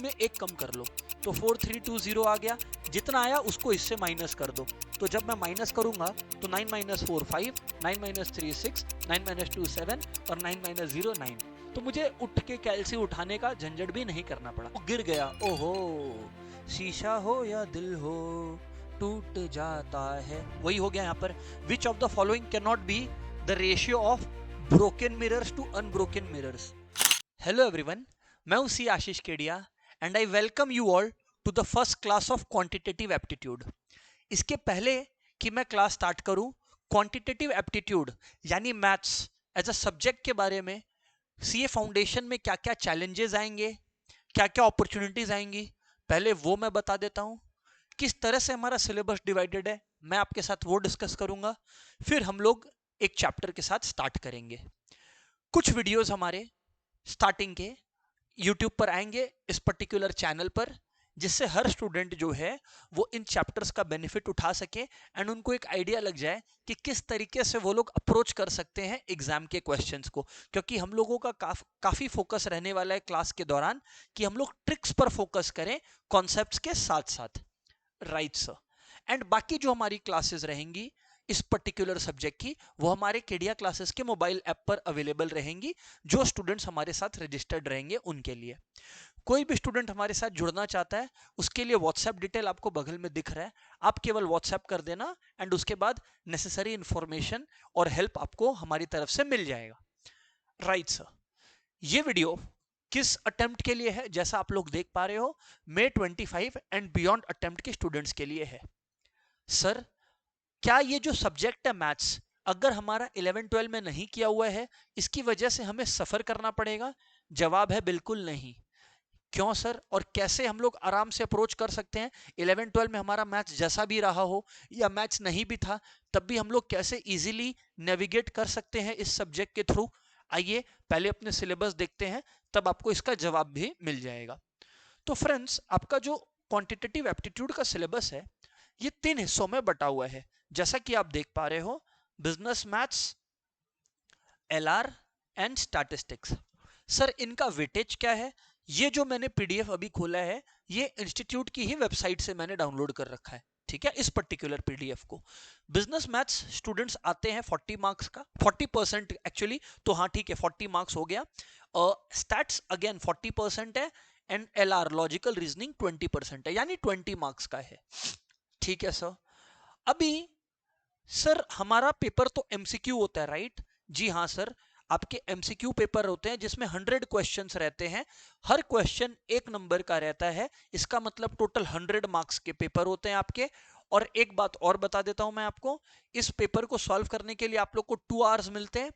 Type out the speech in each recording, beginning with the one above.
में एक कम कर लो, तो 4320 आ गया। जितना आया उसको इससे माइनस कर दो। तो जब मैं माइनस करूंगा तो 9 माइनस 4 5, 9 माइनस 3 6, 9 माइनस 2 7 और 9 माइनस 0 9। तो मुझे उठ के कैलसी उठाने का झंझट भी नहीं करना पड़ा। वो गिर गया। ओहो, शीशा हो या दिल हो टूट जाता है, वही हो गया यहाँ पर। Which of the following can not be the ratio of broken mirrors to unbroken mirrors. Hello everyone, मैं हूं C Ashish Kedia and I welcome you all to the first class of quantitative aptitude. इसके पहले कि मैं क्लास स्टार्ट करूं, quantitative aptitude यानी maths as a subject के बारे में, सीए फाउंडेशन में क्या क्या चैलेंजेस आएंगे, क्या क्या अपॉर्चुनिटीज आएंगी, पहले वो मैं बता देता हूं। किस तरह से हमारा सिलेबस डिवाइडेड है, मैं आपके साथ वो डिस्कस करूंगा। फिर हम लोग एक चैप्टर के साथ स्टार्ट करेंगे। कुछ वीडियोस हमारे स्टार्टिंग के यूट्यूब पर आएंगे इस पर्टिकुलर चैनल पर, जिससे हर स्टूडेंट जो है वो इन चैप्टर्स का बेनिफिट उठा सके एंड उनको एक आइडिया लग जाए कि किस तरीके से वो लोग अप्रोच कर सकते हैं एग्जाम के क्वेश्चंस को। क्योंकि हम लोगों का काफी फोकस रहने वाला है क्लास के दौरान कि हम लोग ट्रिक्स पर फोकस करें कॉन्सेप्ट्स के साथ साथ। Right sir. एंड बाकी जो हमारी क्लासेस रहेंगी इस पर्टिकुलर सब्जेक्ट की, वो हमारे केडिया क्लासेस के मोबाइल ऐप पर अवेलेबल रहेंगी, जो स्टूडेंट्स हमारे साथ रजिस्टर्ड रहेंगे उनके लिए। कोई भी स्टूडेंट हमारे साथ जुड़ना चाहता है, उसके लिए व्हाट्सएप डिटेल आपको बगल में दिख रहा है, आप केवल व्हाट्सएप कर देना एंड उसके बाद नेसेसरी इंफॉर्मेशन और हेल्प आपको हमारी तरफ से मिल जाएगा। Right sir. ये वीडियो किस अटेम्प्ट के लिए है, जैसा आप लोग देख पा रहे हो, May 25 एंड बियॉन्ड अटेम्प्ट के स्टूडेंट्स के लिए है। सर, क्या ये जो सब्जेक्ट है मैथ्स, अगर हमारा 11-12 में नहीं किया हुआ है, इसकी वजह से हमें सफर करना पड़ेगा? जवाब है बिल्कुल नहीं। क्यों सर, और कैसे हम लोग आराम से अप्रोच कर सकते हैं? 11-12 में हमारा मैथ्स जैसा भी रहा हो या मैथ्स नहीं भी था, तब भी हम लोग कैसे इजीली नेविगेट कर सकते हैं इस सब्जेक्ट के थ्रू? आइए पहले अपने सिलेबस देखते हैं, तब आपको इसका जवाब भी मिल जाएगा। तो फ्रेंड्स, आपका जो क्वांटिटेटिव एप्टीट्यूड का सिलेबस है, ये 3 हिस्सों में बटा हुआ है, जैसा कि आप देख पा रहे हो। Business maths, LR and statistics. Sir, इनका वेटेज क्या है? ये जो मैंने पीडीएफ अभी खोला है, ये इंस्टीट्यूट की ही वेबसाइट से मैंने डाउनलोड कर रखा है, ठीक है, इस पर्टिकुलर पीडीएफ को। बिजनेस मैथ्स स्टूडेंट्स आते हैं 40 मार्क्स का, 40% एक्चुअली, तो हाँ ठीक है 40 मार्क्स हो गया। स्टैट्स अगेन 40% है एंड एलआर लॉजिकल रीजनिंग 20% है, यानी 20 मार्क्स का है। ठीक है सर। अभी सर, हमारा पेपर तो एमसीक्यू होता है, राइट? जी हाँ सर, आपके एमसीक्यू पेपर होते हैं जिसमें 100 क्वेश्चंस रहते हैं। हर क्वेश्चन 1 नंबर का रहता है, इसका मतलब टोटल 100 मार्क्स के पेपर होते हैं आपके। और एक बात और बता देता हूं मैं आपको, इस पेपर को सॉल्व करने के लिए आप लोग को 2 आवर्स मिलते हैं,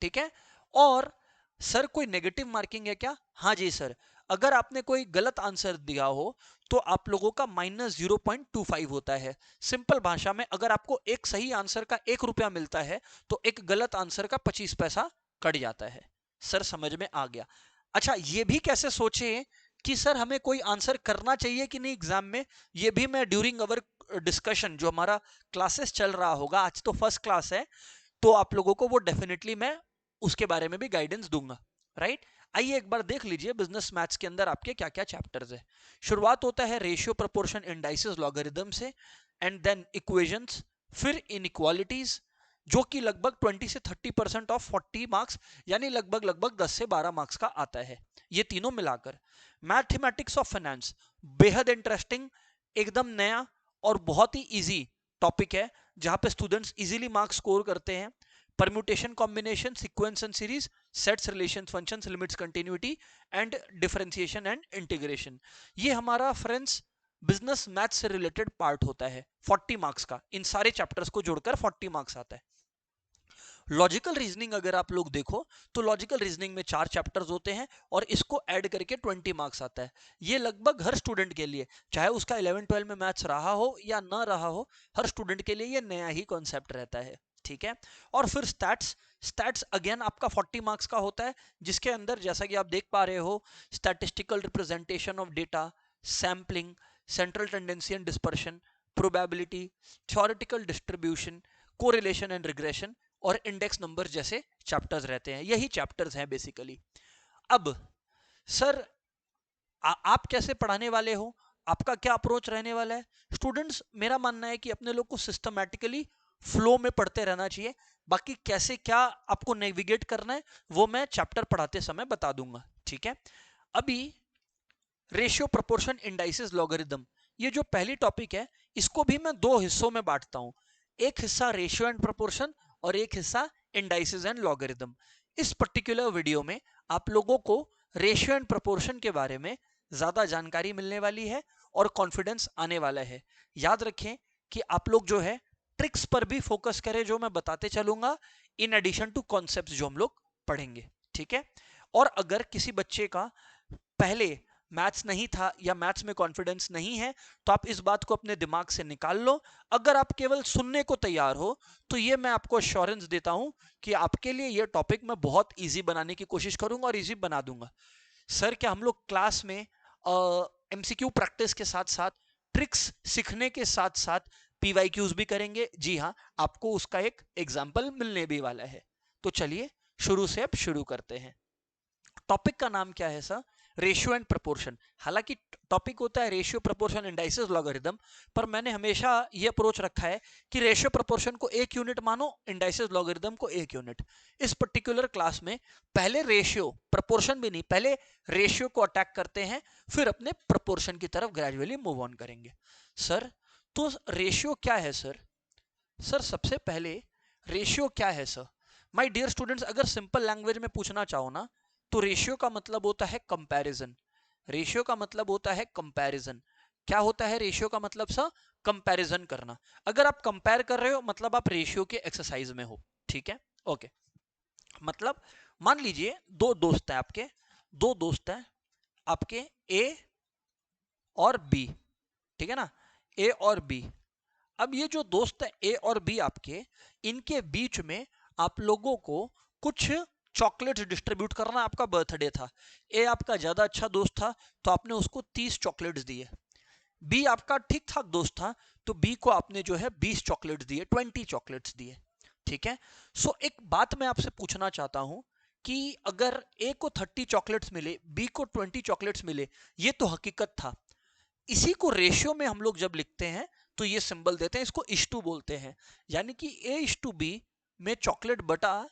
ठीक है। और सर, कोई नेगेटिव मार्किंग है क्या? हाँ जी सर, अगर आपने कोई गलत आंसर दिया हो तो आप लोगों का -0.25 होता है। सिंपल भाषा में, अगर आपको एक सही आंसर का 1 रुपया मिलता है तो एक गलत आंसर का 25 पैसा कट जाता है। सर, समझ में आ गया? अच्छा, ये भी कैसे सोचे कि सर हमें कोई आंसर करना चाहिए कि नहीं एग्जाम में, ये भी मैं ड्यूरिंग अवर डिस्कशन, जो हमारा क्लासेस चल रहा होगा, आज तो फर्स्ट क्लास है, तो आप लोगों को वो डेफिनेटली मैं उसके बारे में भी गाइडेंस दूंगा, राइट? आइए एक बार देख लीजिए बिजनेस मैथ्स के अंदर आपके क्या क्या चैप्टर्स है। शुरुआत होता है रेशियो, प्रोपोर्शन, इंडाइसेस, लॉगरिदम से, एंड देन इक्वेशंस, फिर इनइक्वालिटीज, जो कि लगभग 20 से 30% ऑफ 40 मार्क्स, यानी लगभग लगभग 10 से 12 मार्क्स का आता है, ये तीनों मिलाकर। मैथमेटिक्स ऑफ फाइनेंस, बेहद इंटरेस्टिंग, एकदम नया और बहुत ही इजी टॉपिक है, जहां पे स्टूडेंट्स इजीली मार्क्स स्कोर करते हैं। Permutation, combination, sequence and series, sets, relations, functions, limits, continuity and differentiation and integration, ये हमारा फ्रेंड्स बिजनेस मैथ्स से रिलेटेड पार्ट होता है 40 मार्क्स का। इन सारे चैप्टर्स को जोड़कर 40 मार्क्स आता है। लॉजिकल रीजनिंग अगर आप लोग देखो तो लॉजिकल रीजनिंग में 4 चैप्टर्स होते हैं और इसको ऐड करके 20 मार्क्स आता है। ये लगभग हर स्टूडेंट के लिए, चाहे उसका 11-12 में मैथ्स रहा हो या ना रहा हो, हर स्टूडेंट के लिए ये नया ही कॉन्सेप्ट रहता है, ठीक है। और फिर स्टैट्स, स्टैट्स अगेन आपका 40 मार्क्स का होता है, जिसके अंदर जैसा कि आप देख पा रहे हो, statistical representation of data, sampling, central tendency and dispersion, probability, theoretical distribution, correlation and regression और इंडेक्स नंबर जैसे चैप्टर्स रहते हैं। यही चैप्टर्स हैं बेसिकली। अब सर, आप कैसे पढ़ाने वाले हो, आपका क्या अप्रोच रहने वाला है। स्टूडेंट्स, मेरा मानना है कि अपने लोग को सिस्टमैटिकली फ्लो में पढ़ते रहना चाहिए। बाकी कैसे क्या आपको नेविगेट करना है वो मैं चैप्टर पढ़ाते समय बता दूंगा, ठीक है। अभी रेशियो, प्रोपोर्शन, इंडाइसिस, लॉगरिदम, ये जो पहली टॉपिक है इसको भी मैं दो हिस्सों में बांटता हूं। एक हिस्सा रेशियो एंड प्रोपोर्शन और एक हिस्सा इंडाइसिस एंड लॉगरिदम। इस पर्टिकुलर वीडियो में आप लोगों को रेशियो एंड प्रोपोर्शन के बारे में ज्यादा जानकारी मिलने वाली है और कॉन्फिडेंस आने वाला है। याद रखें कि आप लोग जो है ट्रिक्स पर भी फोकस करें जो मैं बताते चलूंगा, इन एडिशन टू कॉन्सेप्ट्स जो हम लोग पढ़ेंगे, ठीक है। और अगर किसी बच्चे का पहले मैथ्स नहीं था या मैथ्स में कॉन्फिडेंस नहीं है तो आप इस बात को अपने दिमाग से निकाल लो। अगर आप केवल सुनने को तैयार हो तो ये मैं आपको अश्योरेंस देता हूं कि आपके लिए ये टॉपिक मैं बहुत इजी बनाने की कोशिश करूंगा और इजी बना दूंगा। सर, क्या हम लोग क्लास में एमसीक्यू प्रैक्टिस के साथ साथ ट्रिक्स सीखने के साथ साथ पीवाईक्यूज भी करेंगे? जी हाँ, आपको उसका एक एग्जाम्पल मिलने भी वाला है। तो चलिए शुरू से अब शुरू करते हैं। टॉपिक का नाम क्या है सर? Ratio and proportion. हालांकि टॉपिक होता है रेशियो, प्रोपोर्शन, इंडाइसिस, लॉगरिदम, पर मैंने हमेशा ये अप्रोच रखा है कि रेशियो प्रोपोर्शन को एक यूनिट मानो, इंडाइसिस लॉगरिदम को एक यूनिट। इस पर्टिकुलर क्लास में पहले रेशियो, प्रोपोर्शन भी नहीं, पहले रेशियो को अटैक करते हैं, फिर अपने प्रोपोर्शन की तरफ ग्रेजुअली मूव ऑन करेंगे। सर, तो रेशियो क्या है सर? सर, सबसे पहले रेशियो क्या है सर? माय डियर स्टूडेंट्स, अगर सिंपल लैंग्वेज में पूछना चाहो ना तो रेशियो का मतलब होता है कंपैरिजन। रेशियो का मतलब होता है कंपैरिजन। क्या होता है रेशियो का मतलब सर? कंपैरिजन करना। अगर आप कंपेयर कर रहे हो मतलब आप रेशियो के एक्सरसाइज में हो, ठीक है, ओके। मतलब मान लीजिए दो दोस्त हैं आपके, दो दोस्त हैं आपके ए और बी, ठीक है ना, ए और बी। अब ये जो दोस्त है ए और बी आपके, इनके बीच में आप लोगों को कुछ चॉकलेट्स डिस्ट्रीब्यूट करना। आपका बर्थडे था, ए आपका ज्यादा अच्छा दोस्त था तो आपने उसको 30 चॉकलेट्स दिए। बी आपका ठीक ठाक दोस्त था तो बी को आपने जो है 20 चॉकलेट्स दिए, 20 चॉकलेट्स दिए, ठीक है। सो एक बात मैं आपसे पूछना चाहता हूं कि अगर ए को 30 चॉकलेट्स मिले, बी को 20 चॉकलेट्स मिले, ये तो हकीकत था। इसी को रेशियो में हम लोग जब लिखते हैं तो ये सिंबल देते हैं, इसको इश्टू बोलते हैं। यानी कि ए इश्टू बी में चॉकलेट बटा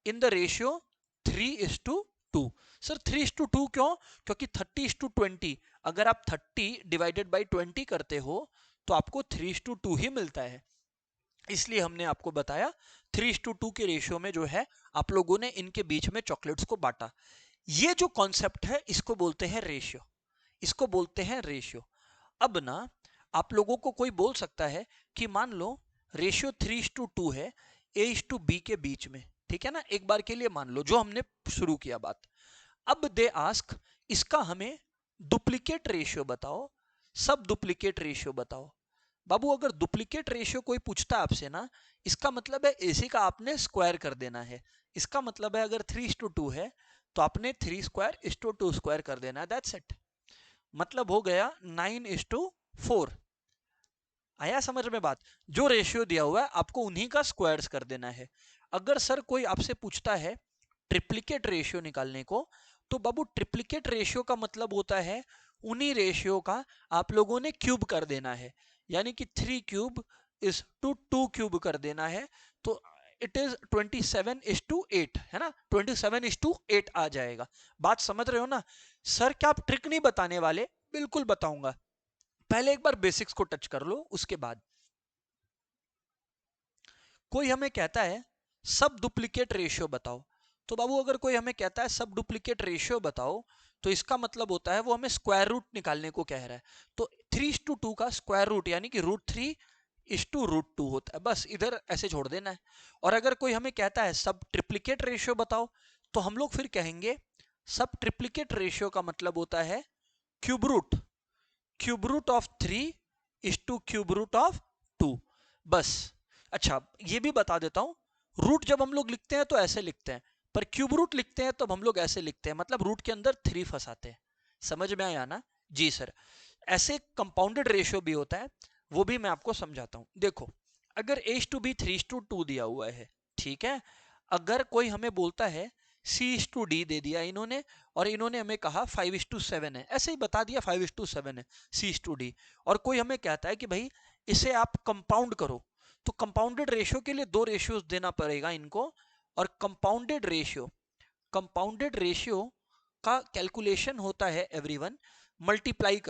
इन द रेशियो 3:2। सर 3:2 क्यों? क्योंकि 30:20, अगर आप 30 डिवाइडेड बाई 20 करते हो तो आपको 3:2 ही मिलता है। इसलिए हमने आपको बताया 3:2 के रेशियो में जो है आप लोगों ने इनके बीच में चॉकलेट्स को बांटा। ये जो कॉन्सेप्ट है इसको बोलते हैं रेशियो, इसको बोलते हैं रेशियो। अब ना आप लोगों को कोई बोल सकता है कि मान लो रेशियो 3:2 है A/B के बीच में, ठीक है ना, एक बार के लिए मान लो जो हमने शुरू किया बात। अब दे आस्क इसका हमें डुप्लीकेट रेशियो बताओ, सब डुप्लीकेट रेशियो बताओ। बाबू, अगर डुप्लीकेट रेशियो कोई पूछता है आपसे ना, इसका मतलब है AC का आपने स्क्वायर कर देना है। इसका मतलब है अगर 3:2 है तो आपने 3² 2² कर देना है, दैट्स इट। मतलब हो गया 9:4। आया समझ में बात? जो रेशियो दिया हुआ है आपको उन्हीं का स्क्वायर्स कर देना है। अगर सर कोई आपसे पूछता है ट्रिप्लिकेट रेशियो निकालने को, तो बाबू ट्रिप्लिकेट रेशियो का मतलब होता है उन्हीं रेशियो का आप लोगों ने क्यूब कर देना है। यानी कि 3³ 2 कर देना है, तो इट इज 27:8, है ना, 27:8 आ जाएगा। बात समझ रहे हो ना? सर क्या आप ट्रिक नहीं बताने वाले? बिल्कुल बताऊंगा, पहले एक बार बेसिक्स को टच कर लो उसके बाद। कोई हमें कहता है सब डुप्लीकेट रेशियो बताओ, तो बाबू अगर कोई हमें कहता है सब डुप्लीकेट रेशियो बताओ तो इसका मतलब होता है वो हमें स्क्वायर रूट निकालने को कह रहा है। तो 3:2 का स्क्वायर रूट यानी कि √3:√2 होता है, बस इधर ऐसे छोड़ देना है। और अगर कोई हमें कहता है सब ट्रिप्लीकेट रेशियो बताओ तो हम लोग फिर कहेंगे सब ट्रिप्लीकेट रेशियो का मतलब होता है क्यूब रूट ऑफ 3:2 बस। अच्छा ये भी बता देता हूं, रूट जब हम लोग लिखते हैं तो ऐसे लिखते हैं, पर क्यूब रूट लिखते हैं तो हम लोग ऐसे लिखते हैं, मतलब रूट के अंदर 3 फंसाते हैं। समझ में आया ना? जी सर। ऐसे कंपाउंडेड रेशियो भी होता है, वो भी मैं आपको समझाता हूं। देखो अगर A/B 3:2 दिया हुआ है, ठीक है, अगर कोई हमें बोलता है C/D दे दिया इन्होंने और इन्होंने हमें कहा 5:7 है, ऐसे ही बता दिया 5:7 है C/D। और कोई हमें कहता है कि भाई इसे आप कंपाउंड करो, तो कंपाउंडेड रेशियो के लिए दो रेशियोज देना पड़ेगा इनको। और कंपाउंडेड रेशियो का कैलकुलेशन होता है एवरीवन, मल्टीप्लाई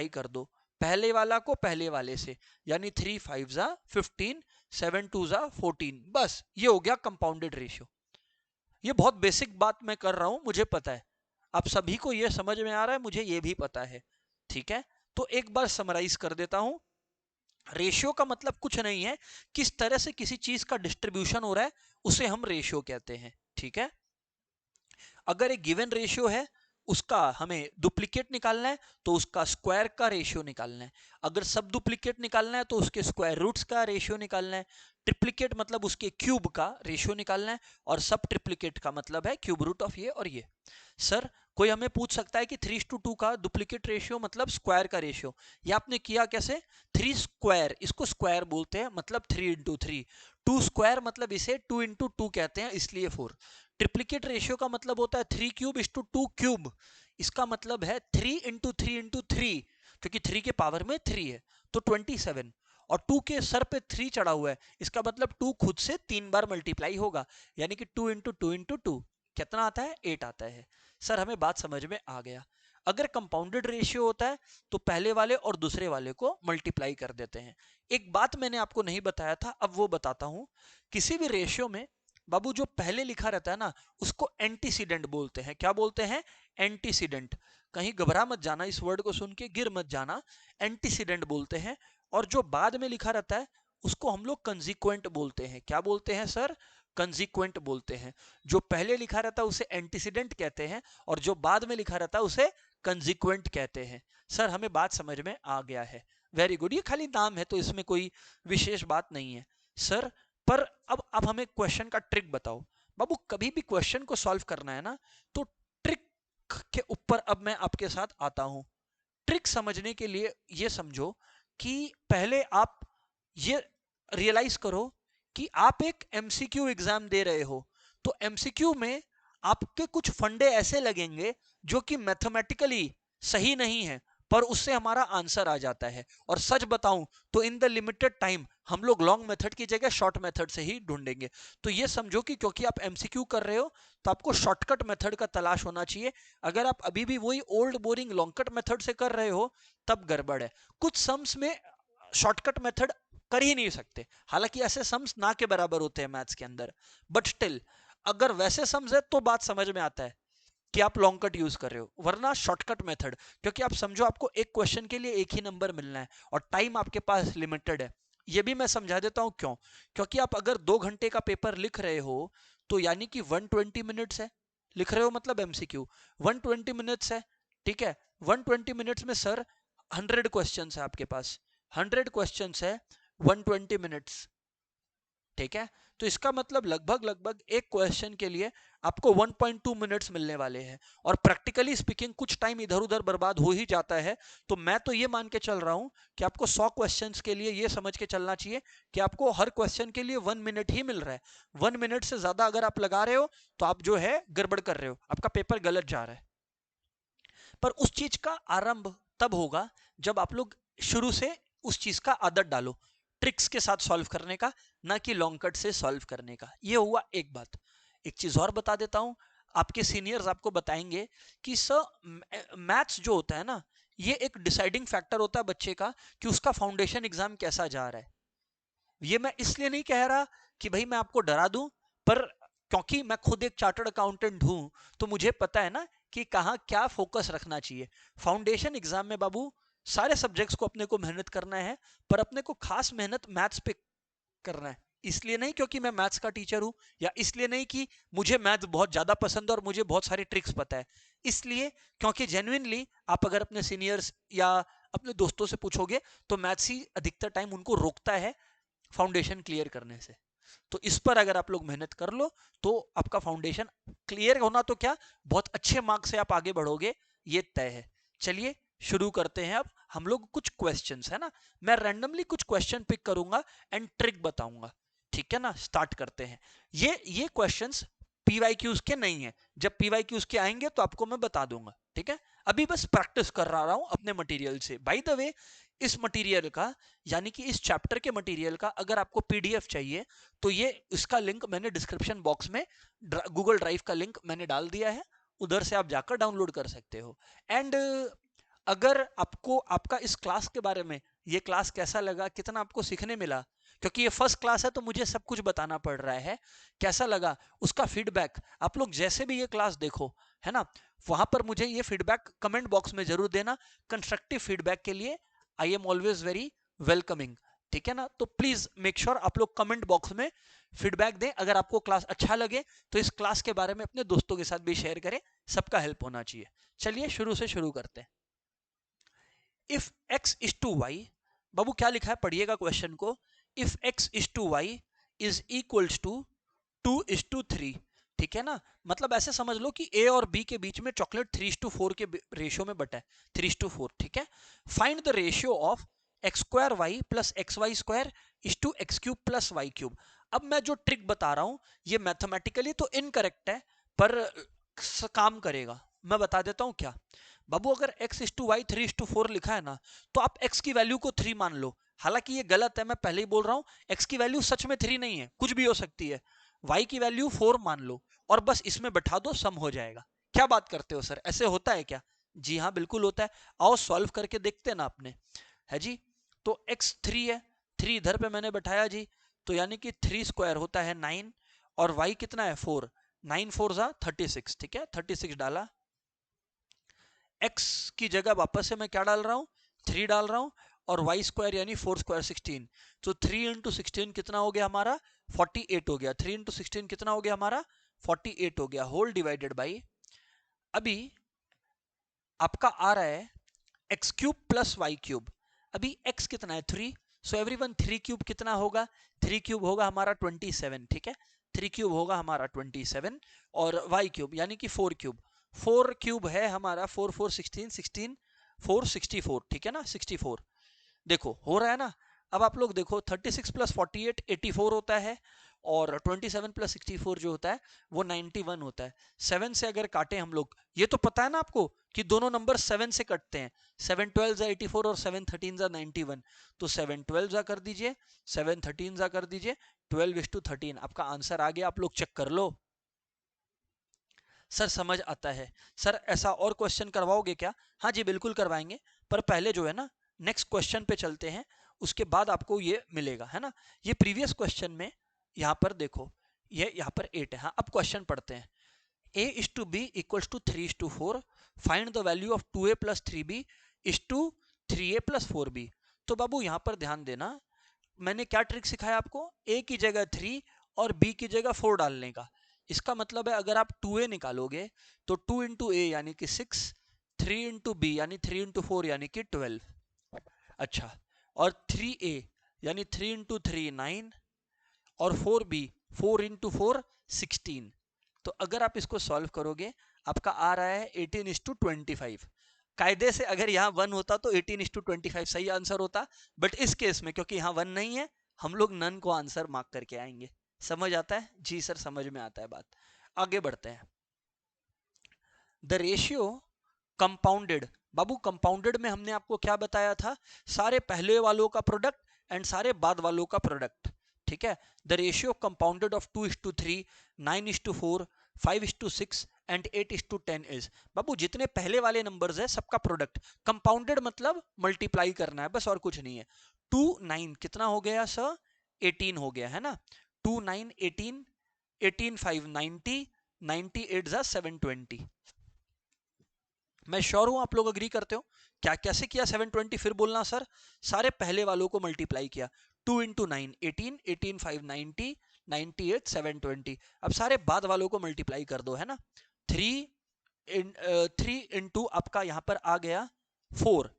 कर दो पहले वाला को पहले वाले से, यानी 3 5 जा 15, 7 2 जा 14, बस ये हो गया कंपाउंडेड रेशियो। ये बहुत बेसिक बात मैं कर रहा हूं, मुझे पता है आप सभी को ये समझ में आ रहा है, मुझे ये भी पता है, ठीक है। तो एक बार समराइज कर देता हूं। रेशियो का मतलब कुछ नहीं है, किस तरह से किसी चीज का डिस्ट्रीब्यूशन हो रहा है उसे हम रेशियो कहते हैं, ठीक है। अगर एक गिवन रेशियो है, उसका हमें डुप्लीकेट निकालना है तो उसका स्क्वायर का रेशियो निकालना है। अगर सब डुप्लीकेट निकालना है तो उसके स्क्वायर रूट्स का रेशियो निकालना है। ट्रिप्लीकेट मतलब उसके क्यूब का रेशियो निकालना है। और सब ट्रिप्लीकेट का मतलब है क्यूब रूट ऑफ ये और ये। सर कोई हमें पूछ सकता है कि 3:2 का डुप्लीकेट रेशियो मतलब स्क्वायर का रेशियो, ये आपने किया कैसे? 3 स्क्वायर, इसको स्क्वायर बोलते हैं, मतलब 3 × 3। 2 स्क्वायर मतलब इसे 2 × 2 कहते हैं, इसलिए 4। ट्रिप्लीकेट रेशियो का मतलब होता है 3³ 2 इसका मतलब है 3 × 3 × 3, क्योंकि 3 के पावर में 3 है तो 27। और 2 के सर पे 3 चढ़ा हुआ है, इसका मतलब 2 खुद से 3 बार मल्टीप्लाई होगा, यानी कि 2 × 2 × 2 कितना आता है? 8 आता है। सर हमें बात समझ में आ गया। अगर कंपाउंडेड रेशियो होता है तो पहले वाले और दूसरे वाले को मल्टीप्लाई कर देते हैं। एक बात मैंने आपको नहीं बताया था, अब वो बताता हूं। किसी भी रेशियो में बाबू जो पहले लिखा रहता है ना, उसको एंटीसीडेंट बोलते हैं। क्या बोलते हैं? एंटीसीडेंट। कहीं घबरा मत जाना, इस वर्ड को सुन के गिर मत जाना, एंटीसीडेंट बोलते हैं। और जो बाद में लिखा रहता है उसको हम लोग कंसीक्वेंट बोलते हैं। क्या बोलते हैं सर? कंसीक्वेंट बोलते हैं। जो पहले लिखा रहता है उसे एंटीसीडेंट कहते हैं, और जो बाद में लिखा रहता है उसे कंसीक्वेंट कहते हैं। सर हमें बात समझ में आ गया है, वेरी गुड। ये खाली नाम है तो इसमें कोई विशेष बात नहीं है सर। पर अब हमें क्वेश्चन का ट्रिक बताओ। बाबू कभी भी क्वेश्चन को सॉल्व करना है ना, तो ट्रिक के ऊपर अब मैं आपके साथ आता हूं। ट्रिक समझने के लिए ये समझो कि पहले आप ये रियलाइज करो कि आप एक एमसीक्यू एग्जाम दे रहे हो, तो एमसीक्यू में आपके कुछ फंडे ऐसे लगेंगे जो कि मैथमेटिकली सही नहीं है, पर उससे हमारा आंसर आ जाता है। और सच बताऊं तो इन द लिमिटेड टाइम हम लोग लॉन्ग मेथड की जगह शॉर्ट मेथड से ही ढूंढेंगे। तो ये समझो कि क्योंकि आप एमसीक्यू कर रहे हो तो आपको शॉर्टकट मेथड का तलाश होना चाहिए। अगर आप अभी भी वही ओल्ड बोरिंग लॉन्गकट मेथड से कर रहे हो तब गड़बड़ है। कुछ सम्स में शॉर्टकट मेथड कर ही नहीं सकते, हालांकि ऐसे सम्स ना के बराबर होते हैं मैथ्स के अंदर, बट स्टिल अगर वैसे सम्स है तो बात समझ में आता है कि आप लॉन्ग कट यूज कर रहे हो, वरना शॉर्टकट मेथड। क्योंकि आप समझो आपको एक क्वेश्चन के लिए एक ही नंबर मिलना है और टाइम आपके पास लिमिटेड है। ये भी मैं समझा देता हूं क्यों। क्योंकि आप अगर 2 घंटे का पेपर लिख रहे हो तो यानी कि 120 मिनट्स है, लिख रहे हो मतलब एमसीक्यू 120 मिनट्स है, ठीक है। 120 मिनट्स में सर 100 क्वेश्चन है आपके पास, 100 क्वेश्चन है 120 मिनट्स, ठीक है। तो इसका मतलब लगभग एक क्वेश्चन के लिए आपको 1.2 मिनट्स मिलने वाले हैं। और प्रैक्टिकली स्पीकिंग कुछ टाइम इधर उधर बर्बाद हो ही जाता है। तो मैं तो ये मान के चल रहा हूं कि आपको 100 क्वेश्चंस के लिए ये समझ के चलना चाहिए कि आपको हर क्वेश्चन के लिए 1 मिनट ही मिल रहा है। 1 मिनट से ज्यादा अगर आप लगा रहे हो तो आप जो है गड़बड़ कर रहे हो, आपका पेपर गलत जा रहा है। पर उस चीज का आरंभ तब होगा जब आप लोग शुरू से उस चीज का आदत डालो, ट्रिक्स के साथ सॉल्व करने का, ना कि लॉन्ग कट से सॉल्व करने का। ये हुआ एक बात। एक चीज और बता देता हूं, आपके सीनियर्स आपको बताएंगे कि सर मैथ्स जो होता है ना, ये एक डिसाइडिंग फैक्टर होता है बच्चे का कि उसका फाउंडेशन एग्जाम कैसा जा रहा है। ये मैं इसलिए नहीं कह रहा कि भाई मैं आपको डरा दूं, पर क्योंकि मैं खुद एक चार्टर्ड अकाउंटेंट हूं तो मुझे पता है ना कि कहाँ क्या फोकस रखना चाहिए। फाउंडेशन एग्जाम में बाबू सारे सब्जेक्ट्स को अपने को मेहनत करना है, पर अपने को खास मेहनत मैथ्स पे करना है। इसलिए नहीं क्योंकि मैं मैथ्स का टीचर हूं, या इसलिए नहीं कि मुझे मैथ्स बहुत ज्यादा पसंद है और मुझे बहुत सारी ट्रिक्स पता है। इसलिए क्योंकि जेन्युइनली आप अगर अपने सीनियर्स या अपने दोस्तों से पूछोगे तो मैथ्स ही अधिकतर टाइम उनको रोकता है फाउंडेशन क्लियर करने से। तो इस पर अगर आप लोग मेहनत कर लो तो आपका फाउंडेशन क्लियर होना तो क्या, बहुत अच्छे मार्क्स से आप आगे बढ़ोगे, ये तय है। चलिए शुरू करते हैं। अब हम लोग कुछ क्वेश्चंस है ना, मैं रैंडमली कुछ क्वेश्चन पिक करूंगा एंड ट्रिक बताऊंगा, ठीक है ना। स्टार्ट करते हैं। ये क्वेश्चंस PYQs के नहीं है, जब PYQs के आएंगे तो आपको मैं बता दूंगा, ठीक है। अभी बस प्रैक्टिस कर रहा हूं अपने मटेरियल से। बाय द वे, इस मटेरियल का यानी कि इस चैप्टर के मटेरियल का अगर आपको PDF चाहिए तो ये इसका लिंक मैंने डिस्क्रिप्शन बॉक्स में गूगल ड्राइव का लिंक मैंने डाल दिया है, उधर से आप जाकर डाउनलोड कर सकते हो। एंड अगर आपको आपका इस क्लास के बारे में, ये क्लास कैसा लगा, कितना आपको सीखने मिला, क्योंकि ये फर्स्ट क्लास है तो मुझे सब कुछ बताना पड़ रहा है, कैसा लगा उसका फीडबैक आप लोग जैसे भी ये क्लास देखो, है ना, वहां पर मुझे ये फीडबैक कमेंट बॉक्स में जरूर देना। कंस्ट्रक्टिव फीडबैक के लिए आई एम ऑलवेज वेरी वेलकमिंग, ठीक है ना। तो प्लीज मेक श्योर आप लोग कमेंट बॉक्स में फीडबैक दें। अगर आपको क्लास अच्छा लगे तो इस क्लास के बारे में अपने दोस्तों के साथ भी शेयर करें, सबका हेल्प होना चाहिए। चलिए शुरू से शुरू करते हैं। If x is to y, बाबू क्या लिखा है पढ़िएगा क्वेश्चन को। If x is to y is equals to 2:3, ठीक है ना। मतलब ऐसे समझ लो कि A और B के बीच में चॉकलेट 3:4 के रेशियो में बटा है, 3:4, ठीक है। Find the ratio of x² y plus xy square is to x³ plus y³। अब मैं जो ट्रिक बता रहा हूं ये मैथमेटिकली तो इनकरेक्ट है पर काम करेगा। मैं बता देता हूं क्या। बाबू अगर x इज टू वाई 3:4 लिखा है ना, तो आप x की वैल्यू को 3 मान लो। हालांकि ये गलत है, मैं पहले ही बोल रहा हूं, x की वैल्यू सच में 3 नहीं है, कुछ भी हो सकती है। y की वैल्यू 4 मान लो और बस इसमें बैठा दो, सम हो जाएगा। क्या बात करते हो सर, ऐसे होता है क्या? जी हाँ बिल्कुल होता है। आओ सॉल्व करके देखते हैं ना अपने, है जी। तो x 3 है, 3 इधर पे मैंने बैठाया जी, तो यानी कि 3 स्क्वायर होता है 9 और y कितना है 4, 9 4 जा 36, ठीक है। 36 डाला, x की जगह वापस से मैं क्या डाल रहा हूं 3 डाल रहा हूं और y स्क्वायर यानी 4 स्क्वायर 16। तो 3 इंटू 16 कितना हो गया हमारा 48 हो गया। 3 इंटू 16 कितना हो गया हमारा 48 हो गया, होल डिवाइडेड बाई, अभी आपका आ रहा है x³ प्लस y³। अभी x कितना है 3, सो एवरीवन 3³ कितना होगा, 3³ होगा हमारा 27, ठीक है। 3³ होगा हमारा 27 और y³ यानी कि 4³ 4³ है हमारा 4 4 16 16 4 64, ठीक है ना 64। देखो हो रहा है ना। अब आप लोग देखो 36 प्लस 48 84 होता है और 27 प्लस 64 जो होता है वो 91 होता है। 7 से अगर काटे हम लोग, ये तो पता है ना आपको कि दोनों नंबर 7 से कटते हैं। 7 12 जा 84 और 7 13 जा 91, तो 7 12 जा कर दीजिए, 7 13 जा कर दीजिए, 12:13 आपका आंसर आ गया। आप लोग चेक कर लो। सर समझ आता है। सर ऐसा और क्वेश्चन करवाओगे क्या? हाँ जी बिल्कुल करवाएंगे, पर पहले जो है ना नेक्स्ट क्वेश्चन पे चलते हैं, उसके बाद आपको ये मिलेगा, है ना। ये प्रीवियस क्वेश्चन में यहाँ पर देखो, ये यहाँ पर 8 है। हाँ अब क्वेश्चन पढ़ते हैं। a is to b equals to 3:4, find the value of 2a plus 3b is to 3a plus 4b। तो बाबू यहाँ पर ध्यान देना, मैंने क्या ट्रिक सिखाया आपको, a की जगह 3 और b की जगह 4 डालने का। इसका मतलब है अगर आप 2a निकालोगे तो 2 इंटू ए यानी कि 6, 3 इंटू बी यानी 3 इंटू 4 यानी कि 12, अच्छा, और 3a यानी 3 इंटू 3 9 और 4b 4 इंटू 4 16। तो अगर आप इसको सॉल्व करोगे आपका आ रहा है 18:25। कायदे से अगर यहाँ 1 होता तो 18:25 सही आंसर होता, बट इस केस में क्योंकि यहाँ 1 नहीं है, हम लोग नन को आंसर मार्क करके आएंगे। समझ आता है? जी सर समझ में आता है बात। आगे बढ़ते हैं। The ratio compounded, Babu compounded में हमने आपको क्या बताया था, सारे पहले वालों का प्रोडक्ट एंड सारे बाद वालों का प्रोडक्ट, ठीक है। The ratio compounded of 2:3, 9:4, 5:6 and 8:10 is, बाबू जितने पहले वाले नंबर्स है सबका प्रोडक्ट। कंपाउंडेड मतलब मल्टीप्लाई करना है बस, और कुछ नहीं है। 2 9 कितना हो गया सर 18 हो गया, है ना। 2 9 18, 18 5 90, 98 जा 720। मैं श्योर हूं आप लोग अग्री करते हो। क्या कैसे किया 720 फिर बोलना सर, सारे पहले वालों को मल्टीप्लाई किया। 2 इंटू 9 18, 18 5 90, 98 720। अब सारे बाद वालों को मल्टीप्लाई कर दो, है ना। 3 इंटू आपका यहां पर आ गया 4,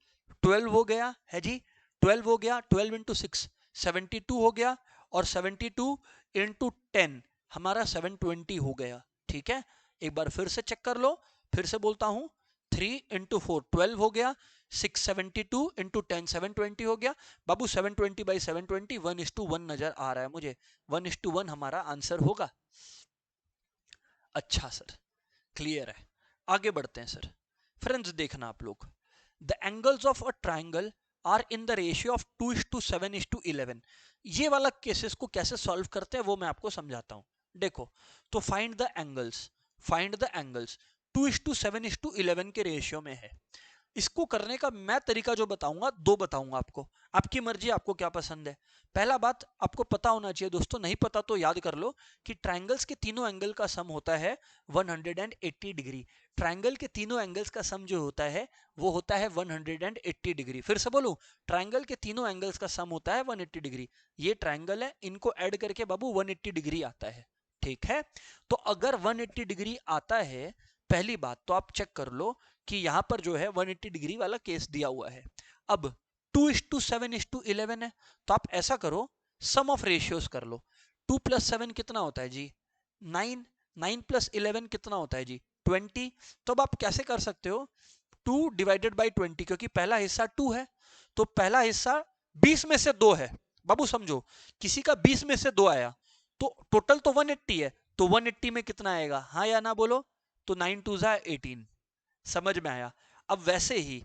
12 हो गया है जी, 12 हो गया, 12 इंटू 6 72 हो गया, और 72 इंटू 10 हमारा 720 हो गया, ठीक है। एक बार फिर से चेक कर लो, फिर से बोलता हूं, 3 इंटू 4 12 हो गया, 6 72 इंटू 10 720 हो गया। बाबू 720 बाई 720 1:1 नजर आ रहा है मुझे, 1:1 हमारा आंसर होगा। अच्छा सर, क्लियर है। आगे बढ़ते हैं सर। फ्रेंड्स देखना आप लोग, the angles of a triangle are in the ratio of 2:7:11। ये वाला केसेस को कैसे सॉल्व करते हैं वो मैं आपको समझाता हूं। देखो, तो find the angles, find the angles 2:7:11 के रेशियो में है। इसको करने का मैं तरीका जो बताऊंगा, दो बताऊंगा आपको, आपकी मर्जी आपको क्या पसंद है। पहला बात आपको पता होना चाहिए दोस्तों, नहीं पता तो याद कर लो कि ट्रायंगल्स के तीनों एंगल का सम होता है 180 डिग्री। ट्रायंगल के तीनों एंगल्स का सम जो होता है वो होता है 180 डिग्री। फिर से बोलूं, ट्रायंगल के तीनों एंगल्स का सम होता है 180 डिग्री। ये ट्रायंगल है, इनको ऐड करके बाबू 180 डिग्री आता है। ठीक है, तो अगर 180 डिग्री आता है, पहली बात तो आप चेक कर लो कि यहां पर जो है 180 डिग्री वाला केस दिया हुआ है। अब 2:7:11 है, तो आप ऐसा करो, सम ऑफ रेशियोज कर लो। 2 + 7 कितना होता है जी? 9। 9 + 11 कितना होता है जी? 20। तो अब आप कैसे कर सकते हो, 2 डिवाइडेड बाई 20, क्योंकि पहला हिस्सा 2 है, तो पहला हिस्सा 20 में से 2 है। बाबू समझो, किसी का 20 में से 2 आया, तो टोटल तो 180 है, तो 180 में कितना आएगा, हाँ या ना बोलो? तो 9 2 18। समझ में आया? अब वैसे ही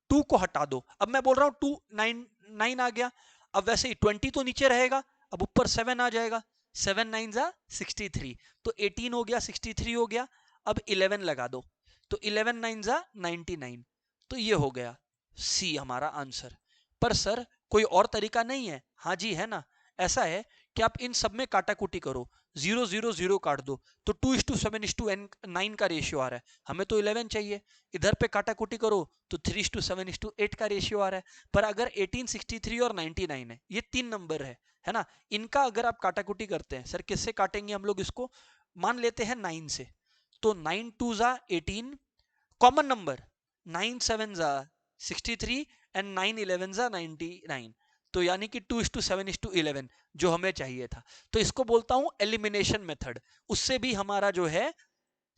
2 को हटा दो, अब मैं बोल रहा हूं 2 9 9 आ गया। अब वैसे ही 20 तो नीचे रहेगा, अब ऊपर 7 आ जाएगा। 7 9 63, तो 18 हो गया, 63 हो गया। अब 11 लगा दो, तो 11 9 99। तो ये हो गया सी हमारा आंसर। पर सर कोई और तरीका नहीं है? हाँ जी है ना। ऐसा है कि आप इन सब में काटाकुटी करो, 0 0 0 काट दो, तो 2:7:9 का रेशियो आ रहा है, हमें तो 11 चाहिए। इधर पे काटाकुटी करो तो 3:7:8 का रेशियो आ रहा है। पर अगर 18 63 और 99 है, ये 3 नंबर है ना, इनका अगर आप काटाकुटी करते हैं, सर किससे काटेंगे हम लोग इसको? मान लेते हैं 9 से, तो 9 2 18, कॉमन नंबर 9 7 63 एंड 9 11 99। तो यानी कि 2:7:11 जो हमें चाहिए था। तो इसको बोलता हूं एलिमिनेशन मेथड, उससे भी हमारा जो है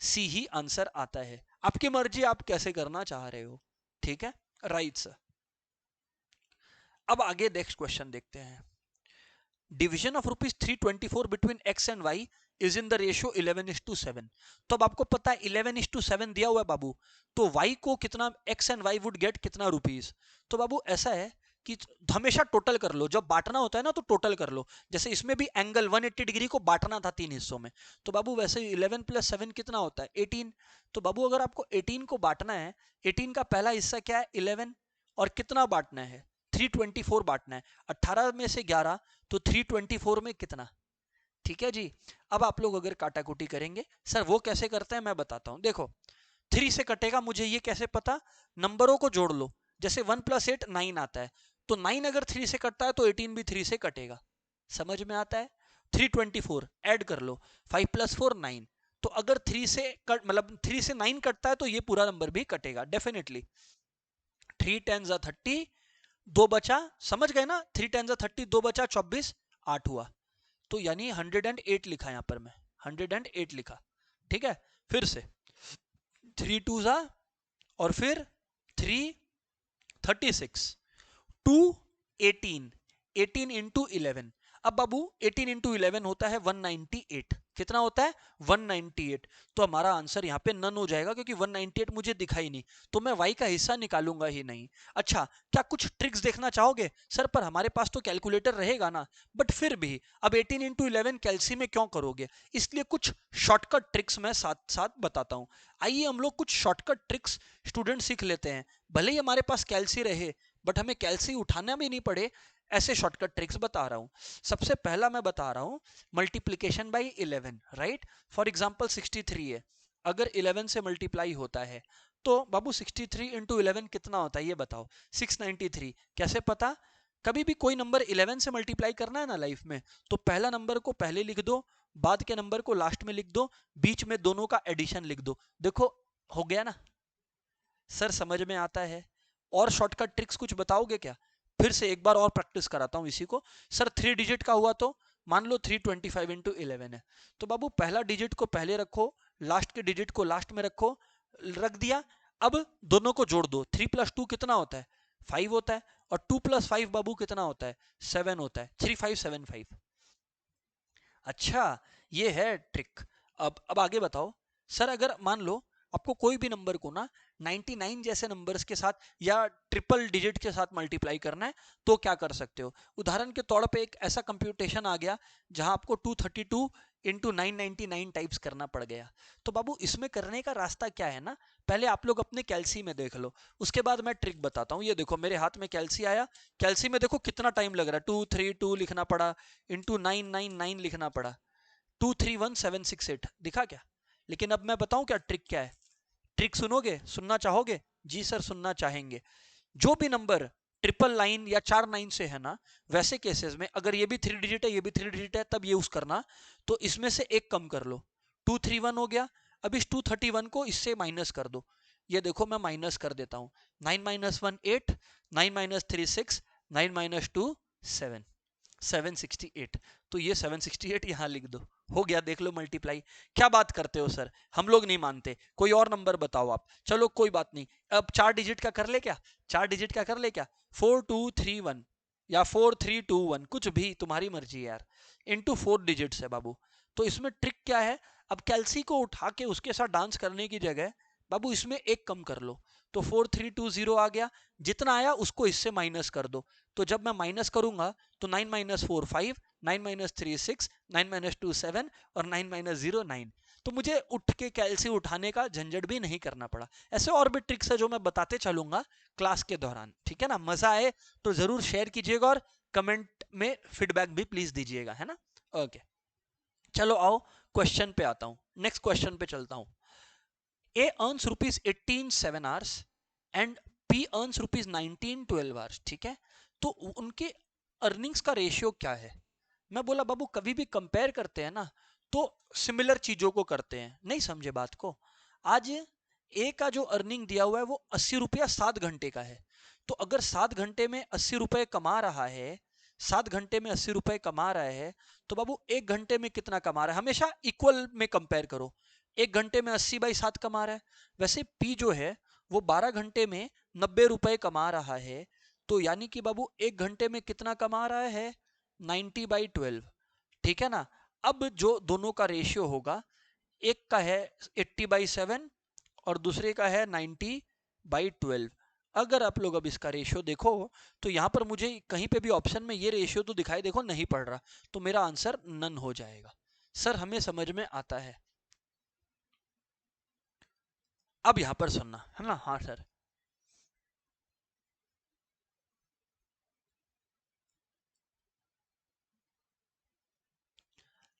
सी ही आंसर आता है। आपकी मर्जी आप कैसे करना चाह रहे हो। ठीक है, राइट सर। अब आगे नेक्स्ट क्वेश्चन देखते हैं। Division of ₹324 between x and y is in the ratio 11:7। तो अब आपको पता है 11:7 दिया हुआ है बाबू, तो y को कितना, x and y would get कितना रुपीस। तो बाबू ऐसा है कि हमेशा टोटल कर लो, जब बांटना होता है ना तो टोटल कर लो। जैसे इसमें भी एंगल 180 डिग्री को बांटना था 3 हिस्सों में, तो बाबू वैसे 11 + 7 कितना होता है 18। तो बाबू अगर आपको 18 को बांटना है, 18 का पहला हिस्सा क्या है 11, और कितना बांटना है 324 बांटना है। 18 में से 11, तो 324 में कितना। ठीक है जी। अब आप लोग अगर काटाकुटी करेंगे, सर वो कैसे करते हैं मैं बताता हूं। देखो 3 से कटेगा, मुझे ये कैसे पता, नंबरों को जोड़ लो। जैसे 1 + 8 9 आता है, तो 9 अगर 3 से कटता है तो 18 भी 3 से कटेगा। समझ में आता है? 324 ऐड कर लो, 5 + 4 9। तो अगर 3 से कट, मतलब 3 से 9 कटता है तो ये पूरा नंबर भी कटेगा डेफिनेटली। 3 10 30, 2 बचा, समझ गए ना, 3 10 30, 2 बचा 24, 8 हुआ। तो यानी 108 लिखा यहां पर मैं, 108 लिखा। ठीक है, फिर से 3 2 और फिर 3 36, 2 18, 18 इंटू 11। अब बाबू 18 इंटू 11 होता है 198। कितना होता है 198। तो हमारा आंसर यहाँ पे नन हो जाएगा, क्योंकि 198 मुझे दिखा ही नहीं, तो मैं y का हिस्सा निकालूंगा ही नहीं। अच्छा, क्या कुछ ट्रिक्स देखना चाहोगे? सर पर हमारे पास तो कैलकुलेटर रहेगा ना। बट फिर भी अब 18 इंटू 11 कैलसी में क्यों करोगे, इसलिए कुछ शॉर्टकट ट्रिक्स मैं साथ साथ बताता हूँ। आइए हम लोग कुछ शॉर्टकट ट्रिक्स स्टूडेंट सीख लेते हैं। भले ही हमारे पास कैलसी रहे, बट हमें कैलसी उठाना भी नहीं पड़े, ऐसे शॉर्टकट ट्रिक्स बता रहा हूं। सबसे पहला मैं बता रहा हूं multiplication bye 11, right. For example 63 है, अगर 11 से मल्टीप्लाई होता है तो बाबू 63 इंटू 11 कितना होता है ये बताओ, 693। कैसे पता? कभी भी कोई नंबर 11 से मल्टीप्लाई करना है ना लाइफ में, तो पहला नंबर को पहले लिख दो, बाद के नंबर को लास्ट में लिख दो, बीच में दोनों का एडिशन लिख दो। देखो हो गया ना। सर समझ में आता है? और शॉर्टकट ट्रिक्स कुछ बताओगे क्या? फिर से एक बार और प्रैक्टिस कराता हूं इसी को। सर 3 डिजिट का हुआ तो मान लो 325 इंटू 11 है, तो बाबू पहला डिजिट को पहले रखो, लास्ट के डिजिट को लास्ट में रखो, रख दिया। अब दोनों को जोड़ दो, 3 + 2 कितना होता है 5 होता है, और 2 + 5 बाबू कितना होता है 7 होता है, 3575। अच्छा, ये है ट्रिक। अब आगे बताओ, सर अगर मान लो आपको कोई भी नंबर को ना 99 जैसे नंबर्स के साथ या ट्रिपल डिजिट के साथ मल्टीप्लाई करना है तो क्या कर सकते हो। उदाहरण के तौर पे एक ऐसा कंप्यूटेशन आ गया जहां आपको 232 इंटू 999 टाइप्स करना पड़ गया। तो बाबू इसमें करने का रास्ता क्या है ना, पहले आप लोग अपने कैलसी में देख लो, उसके बाद मैं ट्रिक बताता हूँ। ये देखो मेरे हाथ में कैलसी आया, कैलसी में देखो कितना टाइम लग रहा है, 232 लिखना पड़ा इंटू 999 लिखना पड़ा, 231768 दिखा क्या। लेकिन अब मैं बताऊं क्या ट्रिक क्या है, ट्रिक सुनोगे, सुनना चाहोगे? जी सर सुनना चाहेंगे। जो भी नंबर ट्रिपल लाइन या 4 लाइन से है ना, वैसे केसेस में अगर ये भी 3 डिजिट है ये भी 3 डिजिट है तब यूज करना, तो इसमें से एक कम कर लो, 231 हो गया। अब इस 231 को इससे माइनस कर दो, ये देखो मैं माइनस कर देता हूं, 9 माइनस 1 8, 9 माइनस 3 6, 9 माइनस 2 7, 768। तो ये 768 यहां लिख दो, हो गया, देख लो मल्टीप्लाई। क्या बात करते हो सर, हम लोग नहीं मानते, कोई और नंबर बताओ आप। चलो कोई बात नहीं, अब 4 डिजिट का कर ले क्या, 4 डिजिट का कर ले क्या, 4231 या 4321 कुछ भी तुम्हारी मर्जी यार, इनटू 4 डिजिट्स है बाबू। तो इसमें ट्रिक क्या है, अब कैलसी को उठा के उसके साथ डांस करने की जगह बाबू इसमें एक कम कर लो, तो 4320 आ गया, जितना आया उसको इससे माइनस कर दो। तो जब मैं माइनस करूंगा तो 9 माइनस 4 5, 9 माइनस 3 6, 9 माइनस 2 7 और 9 माइनस 0 9। तो मुझे उठ के कैलसी उठाने का झंझट भी नहीं करना पड़ा। ऐसे और भी ट्रिक्स है जो मैं बताते चलूंगा क्लास के दौरान, ठीक है ना। मजा आए तो जरूर शेयर कीजिएगा और कमेंट में फीडबैक भी प्लीज दीजिएगा, है ना। ओके चलो आओ क्वेश्चन पे आता हूं, नेक्स्ट क्वेश्चन पे चलता हूं। A earns rupees 18 7 hours and P earns rupees 19 12 hours, ठीक है। तो उनके अर्निंग्स का रेशियो क्या है। मैं बोला बाबू कभी भी कंपेयर करते हैं ना तो सिमिलर चीजों को करते हैं, नहीं समझे बात को। आज ए का जो अर्निंग दिया हुआ है वो 80 रुपया 7 घंटे का है। तो अगर 7 घंटे में 80 रुपए कमा रहा है, 7 घंटे में 80 रुपए कमा रहा है, तो बाबू एक घंटे में कितना कमा रहा है, हमेशा इक्वल में कंपेयर करो। एक घंटे में 80/7 कमा रहा है, वैसे पी जो है वो 12 घंटे में 90 रुपए कमा रहा है। तो यानी कि बाबू एक घंटे में कितना कमा रहा है, 90/12, ठीक है ना। अब जो दोनों का रेशियो होगा, एक का है 80/7 और दूसरे का है 90/12। अगर आप लोग अब इसका रेशियो देखो तो यहां पर मुझे कहीं पे भी ऑप्शन में ये रेशियो तो दिखाई देखो नहीं पड़ रहा, तो मेरा आंसर नन हो जाएगा। सर हमें समझ में आता है। अब यहां पर सुनना है ना, हाँ सर।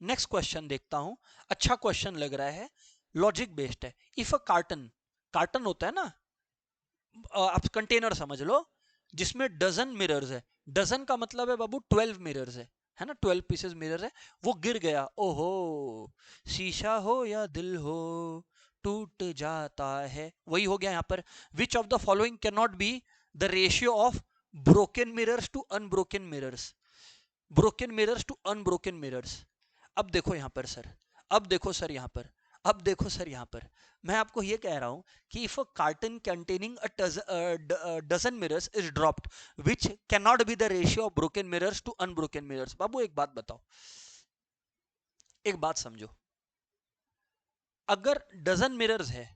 नेक्स्ट क्वेश्चन देखता हूं, अच्छा क्वेश्चन लग रहा है, लॉजिक बेस्ड है। इफ अ कार्टन, कार्टन होता है ना, आप कंटेनर समझ लो जिसमें डजन मिरर्स है, डजन का मतलब है बाबू 12 मिरर्स है ना, 12 पीसेस मिरर है, वो गिर गया, ओहो शीशा हो या दिल हो टूट जाता है, वही हो गया यहाँ पर। Which of the following can not be the ratio of broken mirrors to unbroken mirrors, broken mirrors to unbroken mirrors. अब देखो यहां पर सर, अब देखो सर यहां पर, अब देखो सर यहां पर, मैं आपको ये कह रहा हूं कि if a carton containing a dozen mirrors is dropped which can not be the ratio of broken mirrors to unbroken mirrors. बाबू एक बात बताओ, एक बात समझो, अगर डजन मिरर्स है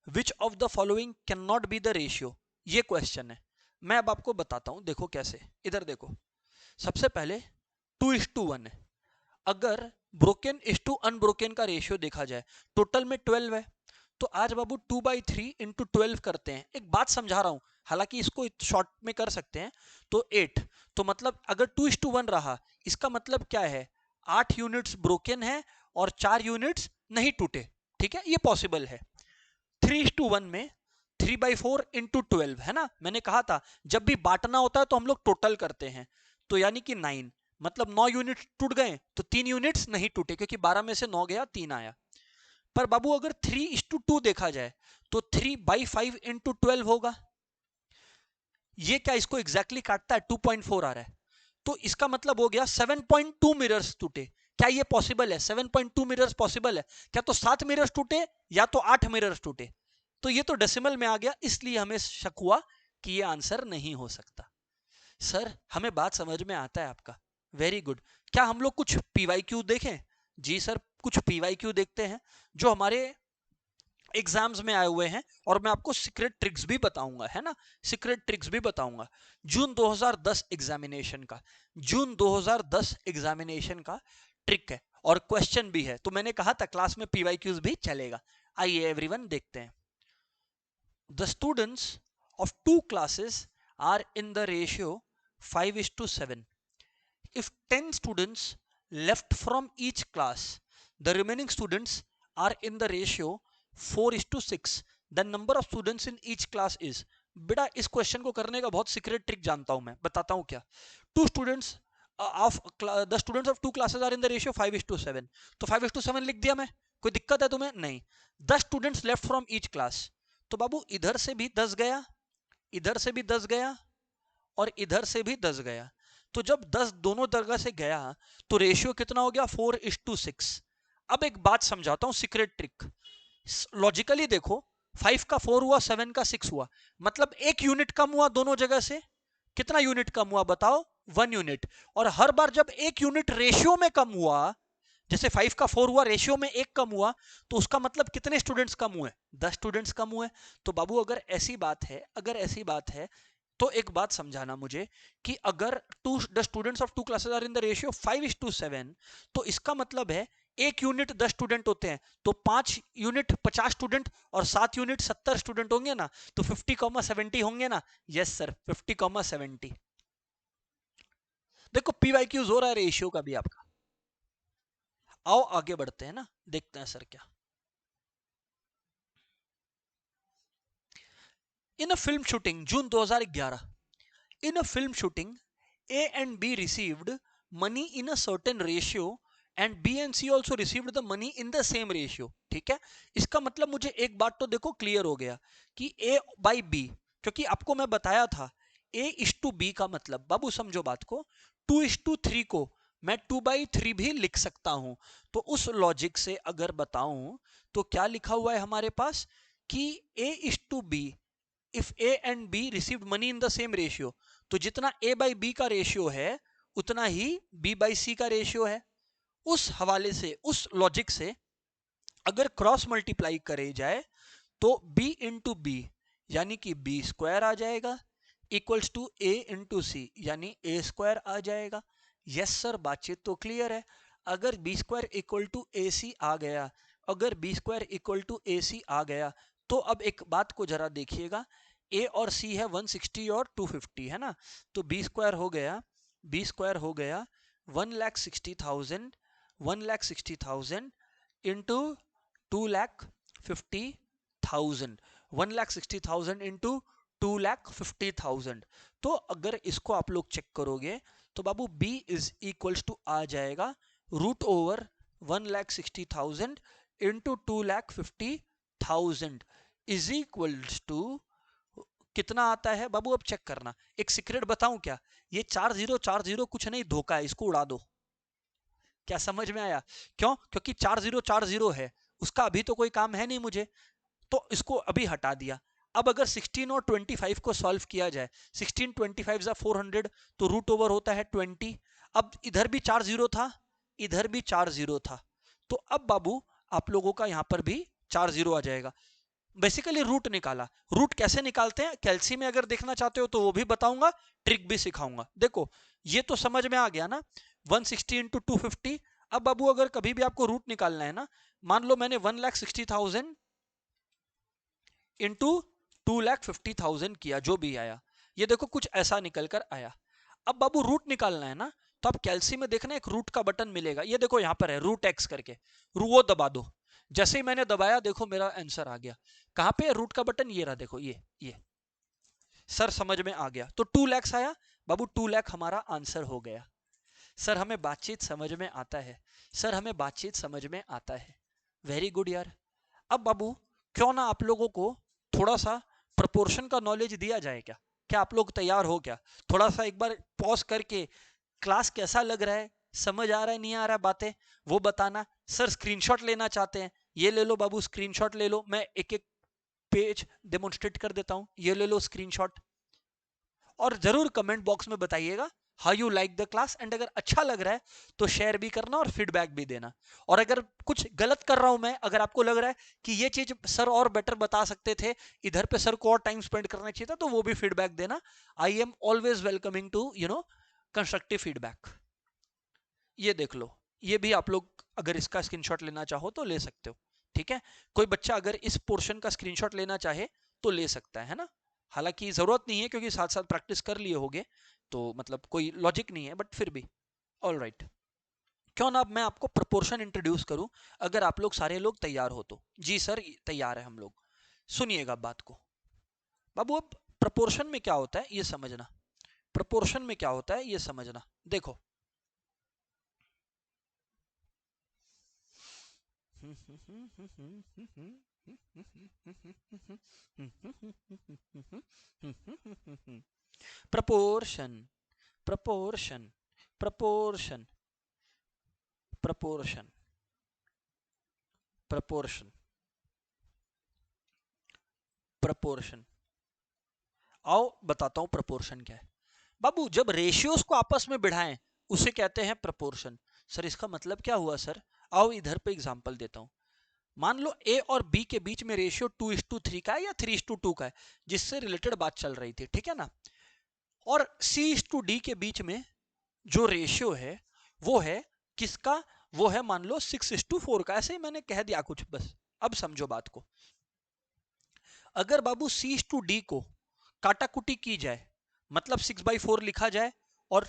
विच of the following can not be the ratio, ये क्वेश्चन है। मैं अब आपको बताता हूं, देखो कैसे, इधर देखो। सबसे पहले 2:1 है, अगर ब्रोकन इज टू अनब्रोकन का रेशियो देखा जाए, टोटल में 12 है, तो आज बाबू 2/3 इंटू 12 करते हैं। एक बात समझा रहा हूं, हालांकि इसको शॉर्ट में कर सकते हैं, तो 8, तो मतलब अगर 2:1 रहा, इसका मतलब क्या है, 8 यूनिट्स ब्रोकन है और 4 यूनिट्स नहीं टूटे, ठीक है, ये पॉसिबल है। 3:1 में 3/4 इंटू 12 है ना, मैंने कहा था जब भी बांटना होता है तो हम लोग टोटल करते हैं, तो यानी कि 9, मतलब 9 यूनिट टूट गए तो 3 यूनिट्स नहीं टूटे, क्योंकि 12 में से 9 गया 3 आया। पर बाबू अगर 3:2 देखा जाए तो 3/5 इंटू 12 होगा, ये क्या इसको एग्जैक्टली काटता है, 2.4 आ रहा है, तो इसका मतलब हो गया 7.2 मिरर्स टूटे। क्या ये पॉसिबल है, 7.2 मिरर्स पॉसिबल है क्या, तो 7 मिरर्स टूटे या तो 8 मिरर्स टूटे, तो ये तो डेसिमल में आ गया, इसलिए हमें शक हुआ कि ये आंसर नहीं हो सकता। सर हमें बात समझ में आता है आपका, वेरी गुड। क्या हम लोग कुछ पीवाईक्यू देखें, जी सर कुछ पीवाईक्यू देखते हैं जो हमारे एग्जाम्स में आए हुए हैं और मैं आपको सीक्रेट ट्रिक्स भी बताऊंगा, है ना, सीक्रेट ट्रिक्स भी बताऊंगा। जून 2010 एग्जामिनेशन का, जून 2010 एग्जामिनेशन का ट्रिक है और क्वेश्चन भी है। तो मैंने कहा था क्लास में पीवाईक्यूज भी चलेगा। आइए एवरीवन देखते हैं। The students of two classes are in the ratio 5:7. If 10 students left from each class, the remaining students are in the ratio 4:6. The number of students in each class is. बेटा इस question को करने का बहुत secret trick जानता हूं मैं, बताता हूं क्या। Two students of the students of two classes are in the ratio 5:7. तो 5:7 लिख दिया मैं, कोई दिक्कत है तुम्हें? नहीं। 10 students left from each class, तो बाबू इधर से भी 10 गया, इधर से भी 10 गया और इधर से भी 10 गया। तो जब 10 दोनों जगह से गया तो रेशियो कितना हो गया? 4:6. अब एक बात समझाता हूं, सीक्रेट ट्रिक। लॉजिकली देखो, 5 का 4 हुआ, 7 का 6 हुआ, मतलब एक यूनिट कम हुआ दोनों जगह से। कितना यूनिट कम हुआ बताओ? 1 यूनिट। और हर बार जब एक यूनिट रेशियो में कम हुआ, जैसे 5 का 4 हुआ, रेशियो में एक कम हुआ, तो उसका मतलब कितने स्टूडेंट्स कम हुए? 10 स्टूडेंट्स कम हुए। तो बाबू अगर ऐसी बात है, अगर ऐसी बात है तो एक बात समझाना मुझे कि अगर the students of two classes are in the ratio 5:7, तो इसका मतलब है एक यूनिट 10 स्टूडेंट होते हैं, तो 5 यूनिट 50 स्टूडेंट और 7 यूनिट 70 स्टूडेंट होंगे ना, तो 50,70 होंगे ना। Yes sir, 50,70। देखो पीवाईक्यूज हो रहा है रेशियो का भी आपका। आओ आगे बढ़ते हैं ना, देखते हैं सर क्या। In a film shooting, June 2011, in a film shooting, A and B received money in a certain ratio and B and C also received the money in the same ratio. ठीक है, इसका मतलब मुझे एक बात तो देखो क्लियर हो गया कि A by B, क्योंकि आपको मैं बताया था A:B का मतलब, बाबू समझो बात को, 2:3 को मैं 2/3 भी लिख सकता हूं। तो उस लॉजिक से अगर बताऊं तो क्या लिखा हुआ है हमारे पास कि A:B, if A and B received money in the same ratio, तो जितना A बाई B का रेशियो है उतना ही B बाई C का रेशियो है। उस हवाले से, उस लॉजिक से अगर क्रॉस मल्टीप्लाई करे जाए तो B इंटू बी यानी कि B² आ जाएगा, इक्वल्स टू A इंटू सी यानी A² आ जाएगा। यस सर, बातचीत तो क्लियर है। अगर B² इक्वल टू AC आ गया, अगर B² इक्वल टू AC आ गया, तो अब एक बात को जरा देखिएगा, A और C है 160 और 250, है ना। तो B² हो गया, B² हो गया 1,60,000, 1,60,000 इंटू 2,50,000, 1,60,000 इंटू 2,50,000। तो अगर इसको आप लोग चेक करोगे तो बाबू B इज इक्वल्स टू आ जाएगा root over 1,60,000 into 2,50,000 is equals to कितना आता है बाबू? अब चेक करना। एक सीक्रेट बताऊं क्या, ये 4040 कुछ नहीं, धोखा है, इसको उड़ा दो। क्या समझ में आया? क्यों? क्योंकि 4040 है, उसका अभी तो कोई काम है नहीं मुझे, तो इसको अभी हटा दिया। अब अगर 16 और 25 को सॉल्व किया जाए, 16 25 400, तो रूट ओवर होता है 20। अब इधर भी 40 था, इधर भी 40 था, तो अब बाबू आप लोगों का यहां पर भी 40 आ जाएगा। बेसिकली रूट निकाला। रूट कैसे निकालते हैं कैलसी में अगर देखना चाहते हो तो वो भी बताऊंगा, ट्रिक भी सिखाऊंगा। देखो ये तो समझ में आ गया ना, 160 इंटू 250। अब बाबू अगर कभी भी आपको रूट निकालना है ना, मान लो मैंने 1,60,000 इंटू 2,50,000 किया, जो भी आया, ये देखो कुछ ऐसा निकल कर आया। अब बाबू रूट निकालना है ना, तो आप कैलसी में देखना एक रूट का बटन मिलेगा, ये देखो यहाँ पर है रूट एक्स करके, वो दबा दो। जैसे ही मैंने दबाया देखो मेरा आंसर आ गया। कहां पे है रूट का बटन? ये रहा, देखो ये सर समझ में आ गया। तो 2 लाख आया बाबू, 2 लाख हमारा आंसर हो गया। सर हमें बातचीत समझ में आता है, सर हमें बातचीत समझ में आता है। वेरी गुड यार। अब बाबू क्यों ना आप लोगों को थोड़ा सा प्रोपोर्शन का नॉलेज दिया जाए क्या? क्या आप लोग तैयार हो क्या? थोड़ा सा एक बार पॉज करके क्लास कैसा लग रहा है, समझ आ रहा है नहीं आ रहा है बातें, वो बताना। सर स्क्रीनशॉट लेना चाहते हैं, ये ले लो बाबू स्क्रीनशॉट ले लो, मैं एक एक पेज डेमोन्स्ट्रेट कर देता हूं, ये ले लो स्क्रीनशॉट। और जरूर कमेंट बॉक्स में बताइएगा how you like the class, and अगर अच्छा लग रहा है तो शेयर भी करना और फीडबैक भी देना। और अगर कुछ गलत कर रहा हूं मैं, अगर आपको लग रहा है कि ये चीज सर और बेटर बता सकते थे, इधर पे सर को और टाइम स्पेंड करना चाहिए था, तो वो भी फीडबैक देना। I am always welcoming to constructive feedback. ये देख लो, ये भी आप लोग अगर इसका स्क्रीनशॉट लेना चाहो तो ले सकते हो, ठीक है। कोई बच्चा अगर इस पोर्शन का स्क्रीनशॉट लेना चाहे तो ले सकता है ना। हालांकि जरूरत नहीं है क्योंकि साथ साथ प्रैक्टिस कर लिए होगे, तो मतलब कोई लॉजिक नहीं है, बट फिर भी ऑल राइट। क्यों ना अब मैं आपको प्रपोर्शन इंट्रोड्यूस करूं, अगर आप लोग सारे लोग तैयार हो तो। जी सर तैयार है हम लोग। सुनिएगा बात को बाबू। अब प्रपोर्शन में क्या होता है ये समझना, प्रपोर्शन में क्या होता है ये समझना। देखो proportion, proportion, proportion, proportion, proportion, proportion. आओ बताता हूं प्रपोर्शन क्या है। बाबू जब रेशियोज को आपस में बढ़ाएं उसे कहते हैं प्रपोर्शन। सर इसका मतलब क्या हुआ सर? आओ इधर पे एग्जांपल देता हूं। मान लो ए और बी के बीच में रेशियो 2:3 का है या 3:2 का है, जिससे रिलेटेड बात चल रही थी, ठीक है ना। और C/D के बीच में जो रेशियो है वो है किसका? वो है मान लो 6:4 का। ऐसे ही मैंने कह दिया कुछ, बस अब समझो बात को। अगर बाबू C/D को काटाकुटी की जाए, मतलब 6/4 लिखा जाए और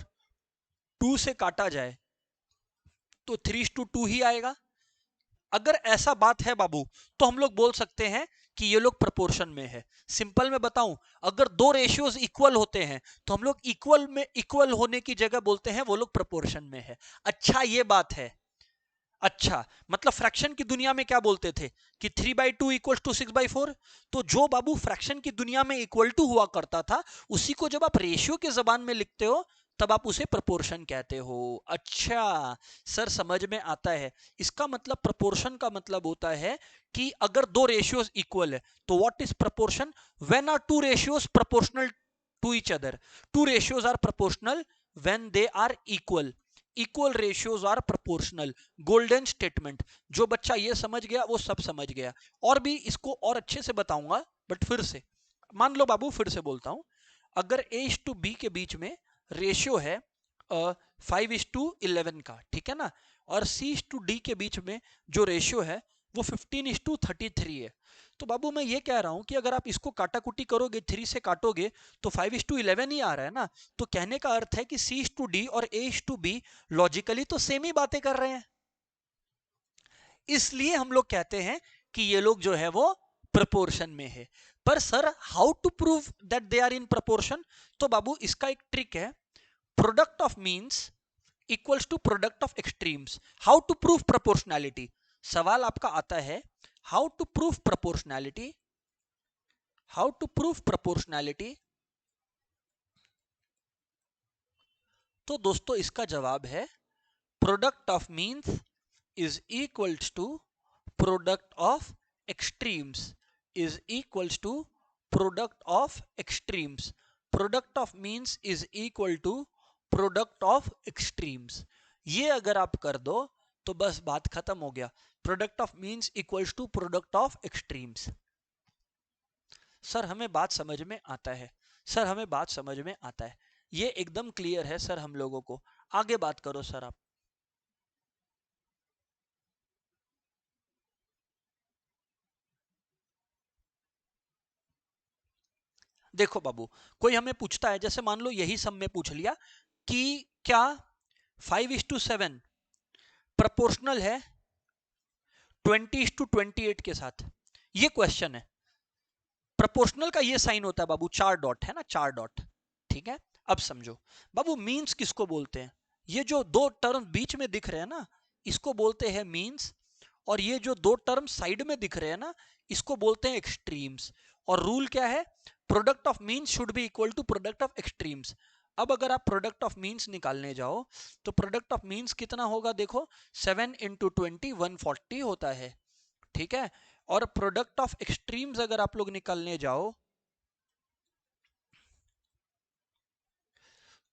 2 से काटा जाए तो 3:2 ही आएगा। अगर ऐसा बात है बाबू तो हम लोग बोल सकते हैं कि ये लोग प्रोपोर्शन में है। सिंपल में बताऊं, अगर दो रेशियोज इक्वल होते हैं तो हम लोग इक्वल में इक्वल होने की जगह बोलते हैं वो लोग प्रोपोर्शन में है। अच्छा ये बात है। अच्छा मतलब फ्रैक्शन की दुनिया में क्या बोलते थे कि 3/2 इक्वल टू 6/4। तो जो बाबू फ्रैक्शन की दुनिया में इक्वल टू हुआ करता था, उसी को जब आप रेशियो के जबान में लिखते हो तब आप उसे प्रोपोर्शन कहते हो। अच्छा सर समझ में आता है। इसका मतलब प्रोपोर्शन का मतलब होता है कि अगर दो रेशियोज इक्वल है तो what is proportion? When are two ratios proportional to each other. Two ratios are proportional when they are equal. Equal ratios are proportional. Golden statement. जो बच्चा ये समझ गया वो सब समझ गया। और भी इसको और अच्छे से बताऊंगा, बट फिर से मान लो बाबू, फिर से बोलता हूं। अगर A/B के बीच में रेशियो है 5:11 का, ठीक है ना, और C/D के बीच में जो रेशियो है वो 15:33 है, तो बाबू मैं ये कह रहा हूं कि अगर आप इसको काटाकुटी करोगे, 3 से काटोगे तो 5:11 ही आ रहा है ना। तो कहने का अर्थ है कि C/D और A/B लॉजिकली तो सेम ही बातें कर रहे हैं। इसलिए हम लोग कहते हैं कि ये लोग जो है वो प्रपोर्शन में है। पर sir how to prove that they are in proportion? तो बाबू इसका एक ट्रिक है। Product of means equals to product of extremes. How to prove proportionality? सवाल आपका आता है how to prove proportionality, how to prove proportionality. तो दोस्तों इसका जवाब है product of means is equals to product of extremes, is equals to product of extremes। product of means is equal to product of extremes। ये अगर आप कर दो तो बस बात खत्म हो गया। Product of means equals to product of extremes. Sir हमें बात समझ में आता है, सर हमें बात समझ में आता है, ये एकदम क्लियर है सर हम लोगों को। आगे बात करो सर आप। देखो बाबू, कोई हमें पूछता है, जैसे मान लो यही सब में पूछ लिया कि क्या 5:7 प्रोपोर्शनल है 20:28 के साथ। ये क्वेश्चन है। प्रोपोर्शनल का ये साइन होता है बाबू, 4 डॉट है ना, 4 डॉट। ठीक है, अब समझो बाबू, मींस किसको बोलते हैं? ये जो दो टर्म बीच में दिख रहे हैं ना, इसको बोलते हैं मींस। और ये जो दो टर्म साइड में दिख रहे हैं ना, इसको बोलते हैं एक्सट्रीम्स। और रूल क्या है? Product of means should be equal to product of extremes. अब अगर आप प्रोडक्ट ऑफ मीन्स निकालने जाओ तो प्रोडक्ट ऑफ मीन्स कितना होगा? देखो 7 × 20 140 होता है, ठीक है। और प्रोडक्ट ऑफ एक्सट्रीम्स अगर आप लोग निकालने जाओ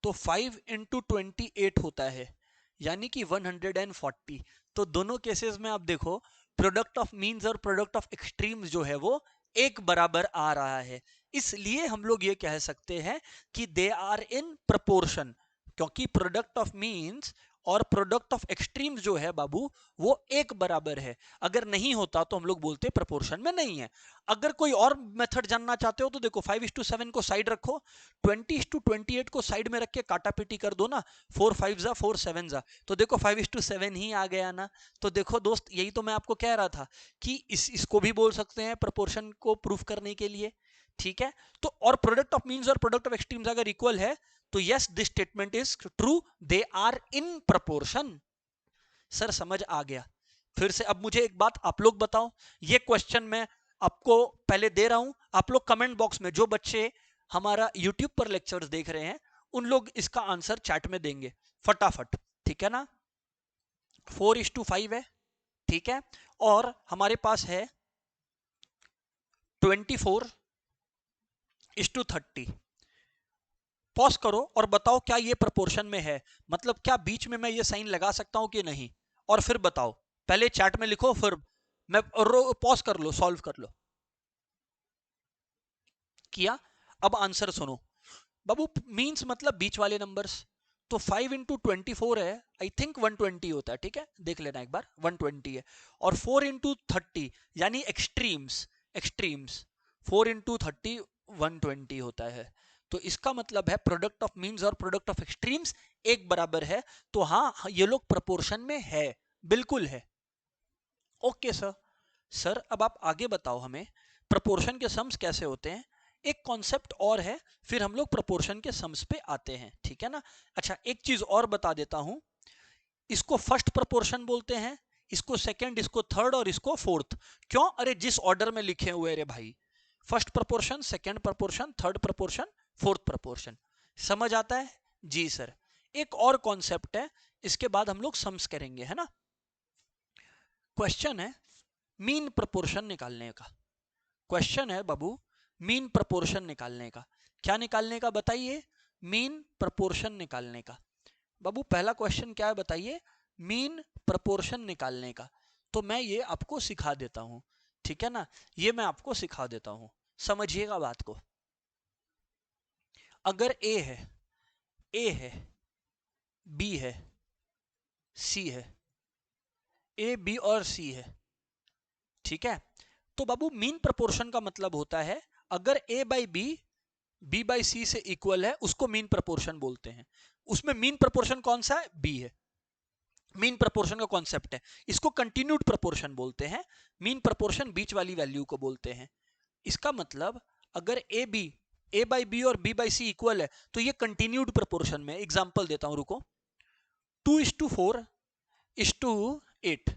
तो 5 इंटू 28 होता है, यानी कि 140। तो दोनों केसेस में आप देखो प्रोडक्ट ऑफ मीन्स और प्रोडक्ट ऑफ एक्सट्रीम्स जो है वो एक बराबर आ रहा है। इसलिए हम लोग ये कह सकते हैं कि दे आर इन प्रपोर्शन, क्योंकि प्रोडक्ट ऑफ मीन्स और प्रोडक्ट ऑफ एक्सट्रीम्स जो है बाबू वो एक बराबर है। अगर नहीं होता तो हम लोग बोलते प्रोपोर्शन में नहीं है। अगर कोई और मेथड जानना चाहते हो तो देखो 5:7 को साइड रखो, 20:28 को साइड में रख के काटा पीटी कर दो ना, 4 5 जा 4 7 जा, तो देखो 5:7 ही आ गया ना। तो देखो दोस्त, यही तो मैं आपको कह रहा था कि इसको भी बोल सकते हैं प्रोपोर्शन को प्रूफ करने के लिए, ठीक है। तो और प्रोडक्ट ऑफ मीन्स और प्रोडक्ट ऑफ एक्सट्रीम्स अगर इक्वल है तो yes this statement is true, they are in proportion. Sir समझ आ गया। फिर से अब मुझे एक बात आप लोग बताओ, ये क्वेश्चन मैं आपको पहले दे रहा हूं, आप लोग कमेंट बॉक्स में, जो बच्चे हमारा यूट्यूब पर लेक्चर्स देख रहे हैं उन लोग इसका आंसर चैट में देंगे फटाफट, ठीक है ना। 4:5 है, ठीक है, और हमारे पास है 24:30। पॉज करो और बताओ क्या ये प्रोपोर्शन में है, मतलब क्या बीच में मैं ये साइन लगा सकता हूं कि नहीं, और फिर बताओ। पहले चैट में लिखो, फिर मैं पॉज कर लो, सॉल्व कर लो। किया? अब आंसर सुनो बाबू। मींस मतलब बीच वाले नंबर्स, तो 5 इंटू 24 है, आई थिंक 120 होता है, ठीक है, देख लेना एक बार, 120 है। और 4 इंटू 30 यानी एक्सट्रीम्स, एक्सट्रीम्स 4 इंटू 30 120 होता है। तो इसका मतलब है प्रोडक्ट ऑफ मीन्स और प्रोडक्ट ऑफ एक्सट्रीम्स एक बराबर है। तो हाँ, ये लोग प्रोपोर्शन में है, बिल्कुल है। Okay sir. सर अब आप आगे बताओ हमें प्रोपोर्शन के सम्स कैसे होते हैं। एक कॉन्सेप्ट और है, फिर हम लोग प्रोपोर्शन के सम्स पे आते हैं, ठीक है ना। अच्छा एक चीज और बता देता हूं, इसको फर्स्ट प्रोपोर्शन बोलते हैं, इसको सेकंड, इसको थर्ड और इसको फोर्थ। क्यों? अरे जिस ऑर्डर में लिखे हुए रे भाई, first proportion, second proportion, third proportion, fourth proportion. समझ आता है? जी सर। एक और कॉन्सेप्ट है, इसके बाद हम लोग सम्स करेंगे, है ना। क्वेश्चन है मीन प्रोपोर्शन निकालने का। क्वेश्चन है बाबू मीन प्रोपोर्शन निकालने का। क्या निकालने का बताइए? मीन प्रोपोर्शन निकालने का। बाबू पहला क्वेश्चन क्या है बताइए? मीन प्रोपोर्शन निकालने का। तो मैं ये आपको सिखा देता हूं, ठीक है ना, ये मैं आपको सिखा देता हूं, समझिएगा बात को। अगर ए है, बी है, सी है, ए बी और सी है, ठीक है। तो बाबू मीन प्रोपोर्शन का मतलब होता है अगर ए बाई बी बाई सी से इक्वल है, उसको मीन प्रोपोर्शन बोलते हैं। उसमें मीन प्रोपोर्शन कौन सा है? बी है। मीन प्रोपोर्शन का कॉन्सेप्ट है, इसको कंटिन्यूड प्रोपोर्शन बोलते हैं। मीन प्रोपोर्शन बीच वाली वैल्यू को बोलते हैं। इसका मतलब अगर ए बाई बी और बी बाई सी इक्वल है तो ये कंटिन्यूड प्रोपोर्शन में। एग्जांपल देता हूं, रुको। 2:4:8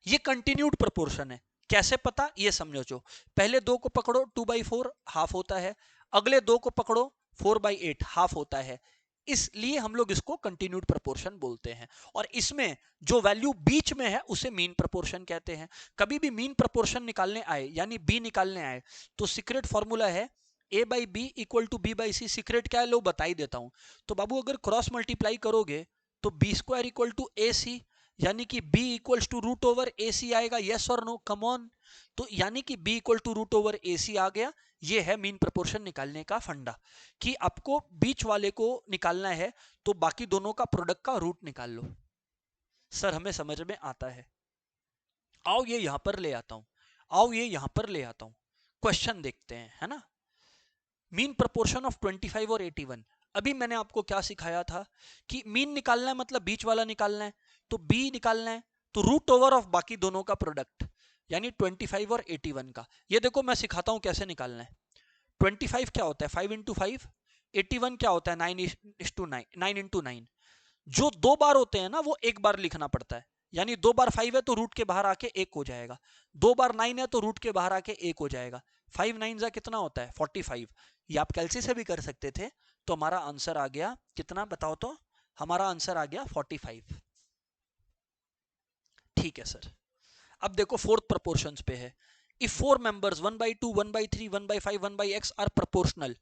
ये कंटिन्यूड प्रोपोर्शन है। कैसे पता? ये समझो। पहले दो को पकड़ो, 2/4 हाफ होता है, अगले दो को पकड़ो 4/8 हाफ होता है। इसलिए हम लोग इसको कंटिन्यूड प्रोपोर्शन बोलते हैं। और इसमें जो वैल्यू बीच में है उसे मीन प्रोपोर्शन कहते हैं। कभी भी मीन प्रोपोर्शन निकालने आए यानी बी निकालने आए तो सीक्रेट फॉर्मूला है A by B equal to B by C. Secret क्या है लो बता ही देता हूं। तो बाबू अगर क्रॉस मल्टीप्लाई करोगे तो B square equal to A C, यानी कि b equals to root over A C आएगा। यस और नो? Come on. तो यानी कि b equal to root over A C आ गया। ये है मीन प्रोपोर्शन निकालने का फंडा, कि आपको बीच वाले को निकालना है तो बाकी दोनों का प्रोडक्ट का रूट निकाल लो। सर हमें समझ में आता है। आओ ये यहां पर ले आता हूं, आओ ये यहां पर ले आता हूं। क्वेश्चन देखते हैं, है ना। मीन प्रोपोर्शन ऑफ 25 और 81। अभी मैंने आपको क्या सिखाया था कि मीन निकालना है मतलब बीच वाला निकालना है। तो बी निकालना है तो रूट ओवर ऑफ बाकी दोनों का प्रोडक्ट, यानी 25 और 81 का। ये देखो मैं सिखाता हूं कैसे निकालना है। 25 क्या होता है? 5 इंटू 5। 81 क्या होता है? 9 इंटू 9। जो दो बार होते हैं ना वो एक बार लिखना पड़ता है। यानी 2 बार 5 है तो रूट के बाहर आके 1 हो जाएगा, 2 बार 9 है तो रूट के बाहर आके 1 हो जाएगा। 5 9 जा कितना होता है? 45। ये आप कैलसी से भी कर सकते थे। तो हमारा आंसर आ गया कितना बताओ तो? हमारा आंसर आ गया 45। ठीक है सर। अब देखो फोर्थ प्रोपोर्शंस पे है। If 4 members 1/2 1/3 1/5 1/x are proportional,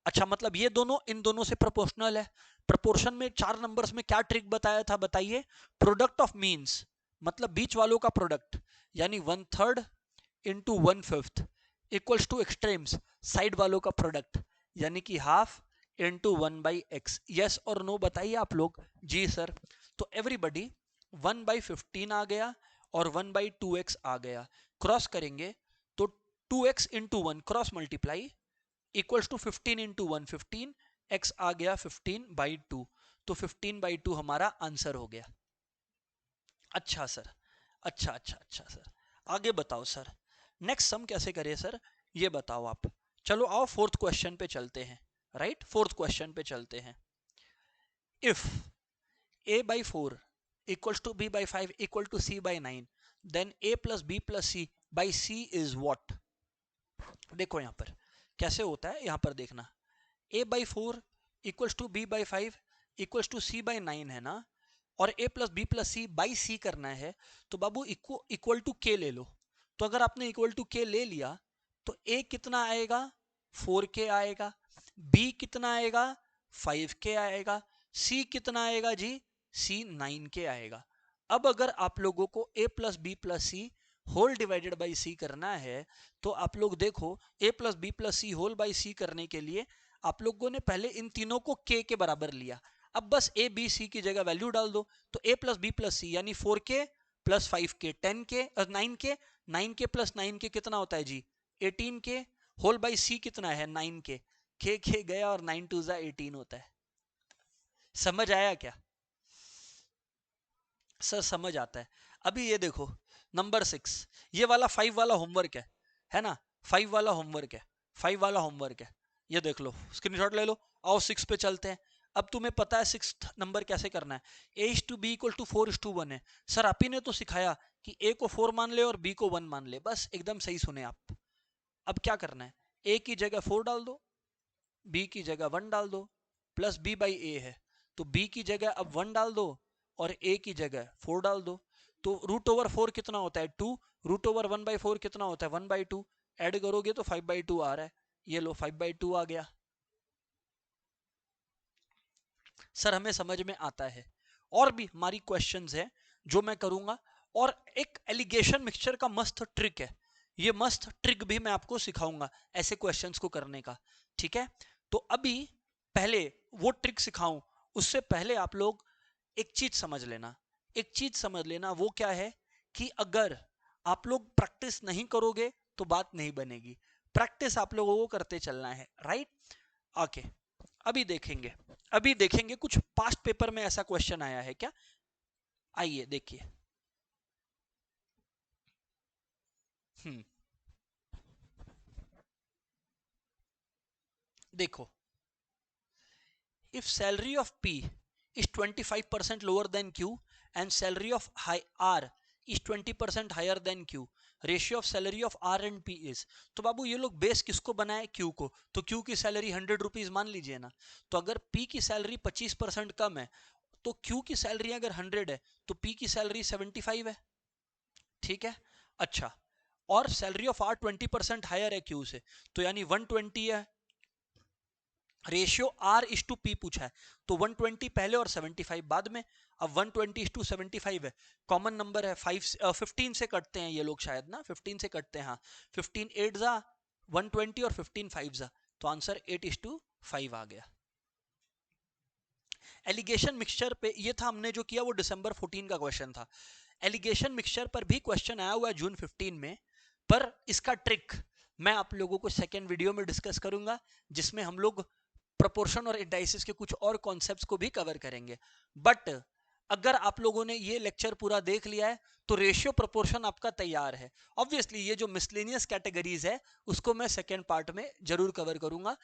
अच्छा मतलब ये दोनों इन दोनों से प्रोपोर्शनल है। प्रोपोर्शन में 4 नंबर्स में क्या ट्रिक बताया था बताइए? प्रोडक्ट ऑफ मीन्स, मतलब बीच वालों का प्रोडक्ट, यानी 1/3 into 1/5 equals two extremes, side वालों का प्रोडक्ट, यानी कि हाफ इंटू 1/x। यस और नो बताइए आप लोग। जी सर। तो एवरीबडी 1/15 आ गया और 1/2x आ गया, क्रॉस करेंगे तो 2x into 1 cross multiply equals to 15 into 1 15, x आ गया 15/2, तो 15/2 हमारा आंसर हो गया। अच्छा सर, अच्छा सर, आगे बताओ सर, नेक्स्ट सम कैसे करें सर, ये बताओ आप। चलो आओ फोर्थ क्वेश्चन पे चलते हैं। राइट, फोर्थ क्वेश्चन पे चलते हैं। If a/4 equals to b/5 equal to c/9, then a plus b plus c by c is what? देखो यहां पर कैसे होता है, यहां पर देखना, a/4 equals to b/5 equals to c/9 है ना, और a plus B plus C by C करना है, तो बाबू इक्वल टू के ले लो। तो अगर आपने इक्वल टू के ले लिया तो a कितना आएगा, 4k आएगा, b कितना आएगा, 5k आएगा, c कितना आएगा जी, c 9k आएगा। अब अगर आप लोगों को a plus B plus C whole divided by C करना है, तो आप लोग देखो a plus B plus C whole by C करने के लिए आप लोगों ने पहले इन तीनों को k के बराबर लिया। अब बस a b c की जगह वैल्यू डाल दो, तो a प्लस बी प्लस सी यानी 4k plus 5k 10k 9k, 9k plus 9k कितना होता है जी, 18k, होल बाई c कितना है 9k, k गया और 9 2 18 होता है। समझ आया क्या सर? समझ आता है। अभी ये देखो नंबर 6, ये वाला 5 वाला होमवर्क है ना, 5 वाला होमवर्क है, 5 वाला होमवर्क है, ये देख लो, स्क्रीनशॉट ले लो। आओ 6 पे चलते हैं। अब तुम्हें पता है 6 नंबर कैसे करना है, a/b इक्वल टू 4:1 है। सर आप ही ने तो सिखाया कि a को 4 मान ले और b को 1 मान ले, बस एकदम सही सुने आप। अब क्या करना है, a की जगह 4 डाल दो, b की जगह 1 डाल दो, प्लस b बाई a है, तो b की जगह अब 1 डाल दो और a की जगह 4 डाल दो। तो रूट ओवर 4 कितना होता है 2, रूट ओवर 1/4 कितना होता है 1/2, ऐड करोगे तो 5/2 आ रहा है, ये लो 5/2 आ गया। सर हमें समझ में आता है। और भी हमारी क्वेश्चंस है जो मैं करूंगा, और एक एलिगेशन मिक्सचर का मस्त ट्रिक है, ये मस्त ट्रिक भी मैं आपको सिखाऊंगा ऐसे क्वेश्चंस को करने का। ठीक है, तो अभी पहले वो ट्रिक सिखाऊं उससे पहले आप लोग एक चीज समझ लेना, एक चीज समझ लेना, वो क्या है कि अगर आप लोग प्रैक्टिस नहीं करोगे तो बात नहीं बनेगी। प्रैक्टिस आप लोगों को करते चलना है, राइट? ओके, अभी देखेंगे, अभी देखेंगे कुछ पास्ट पेपर में ऐसा क्वेश्चन आया है क्या, आइए देखिए। देखो, if salary of P is 25% lower than Q and salary of R is 20% higher than Q, ratio of salary of R and P is, तो बाबू ये लोग बेस किसको बनाए, Q को, तो Q की सैलरी 100 रुपीज मान लीजिए ना। तो अगर P की सैलरी 25% कम है, तो Q की सैलरी अगर 100 है तो P की सैलरी 75 है। ठीक है, अच्छा, और सैलरी ऑफ R 20% हायर है Q से, तो यानी 120 है। Ratio R is to P पूछा है, तो 120 पहले और 75 बाद में। अब 120 इज टू 75 है, कॉमन नंबर है, 15 से कटते हैं ये लोग शायद ना, 15 से कटते हैं, हाँ, 15 8 जा 120 और 15 5 जा, तो आंसर 8:5 आ गया। एलिगेशन मिक्सचर पे ये था हमने जो किया, वो दिसंबर 14 का क्वेश्चन था। एलिगेशन मिक्सचर पर भी क्वेश्चन आया हुआ है जून 15 में, पर इसका ट्रिक मैं आप लोगों को सेकेंड वीडियो में डिस्कस करूंगा, जिसमें हम लोग प्रोपोर्शन और इंडाइसिस के कुछ और कॉन्सेप्ट्स को भी कवर करेंगे। बट अगर आप लोगों ने ये लेक्चर पूरा देख लिया है तो रेशियो प्रोपोर्शन आपका तैयार है। ऑब्वियसली ये जो मिसलेनियस कैटेगरीज है उसको मैं सेकेंड पार्ट में जरूर कवर करूंगा।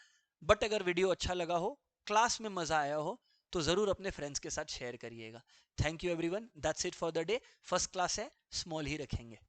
बट अगर वीडियो अच्छा लगा हो, क्लास में मजा आया हो, तो जरूर अपने फ्रेंड्स के साथ शेयर करिएगा। Thank you everyone, that's it for the day. First class है, स्मॉल ही रखेंगे।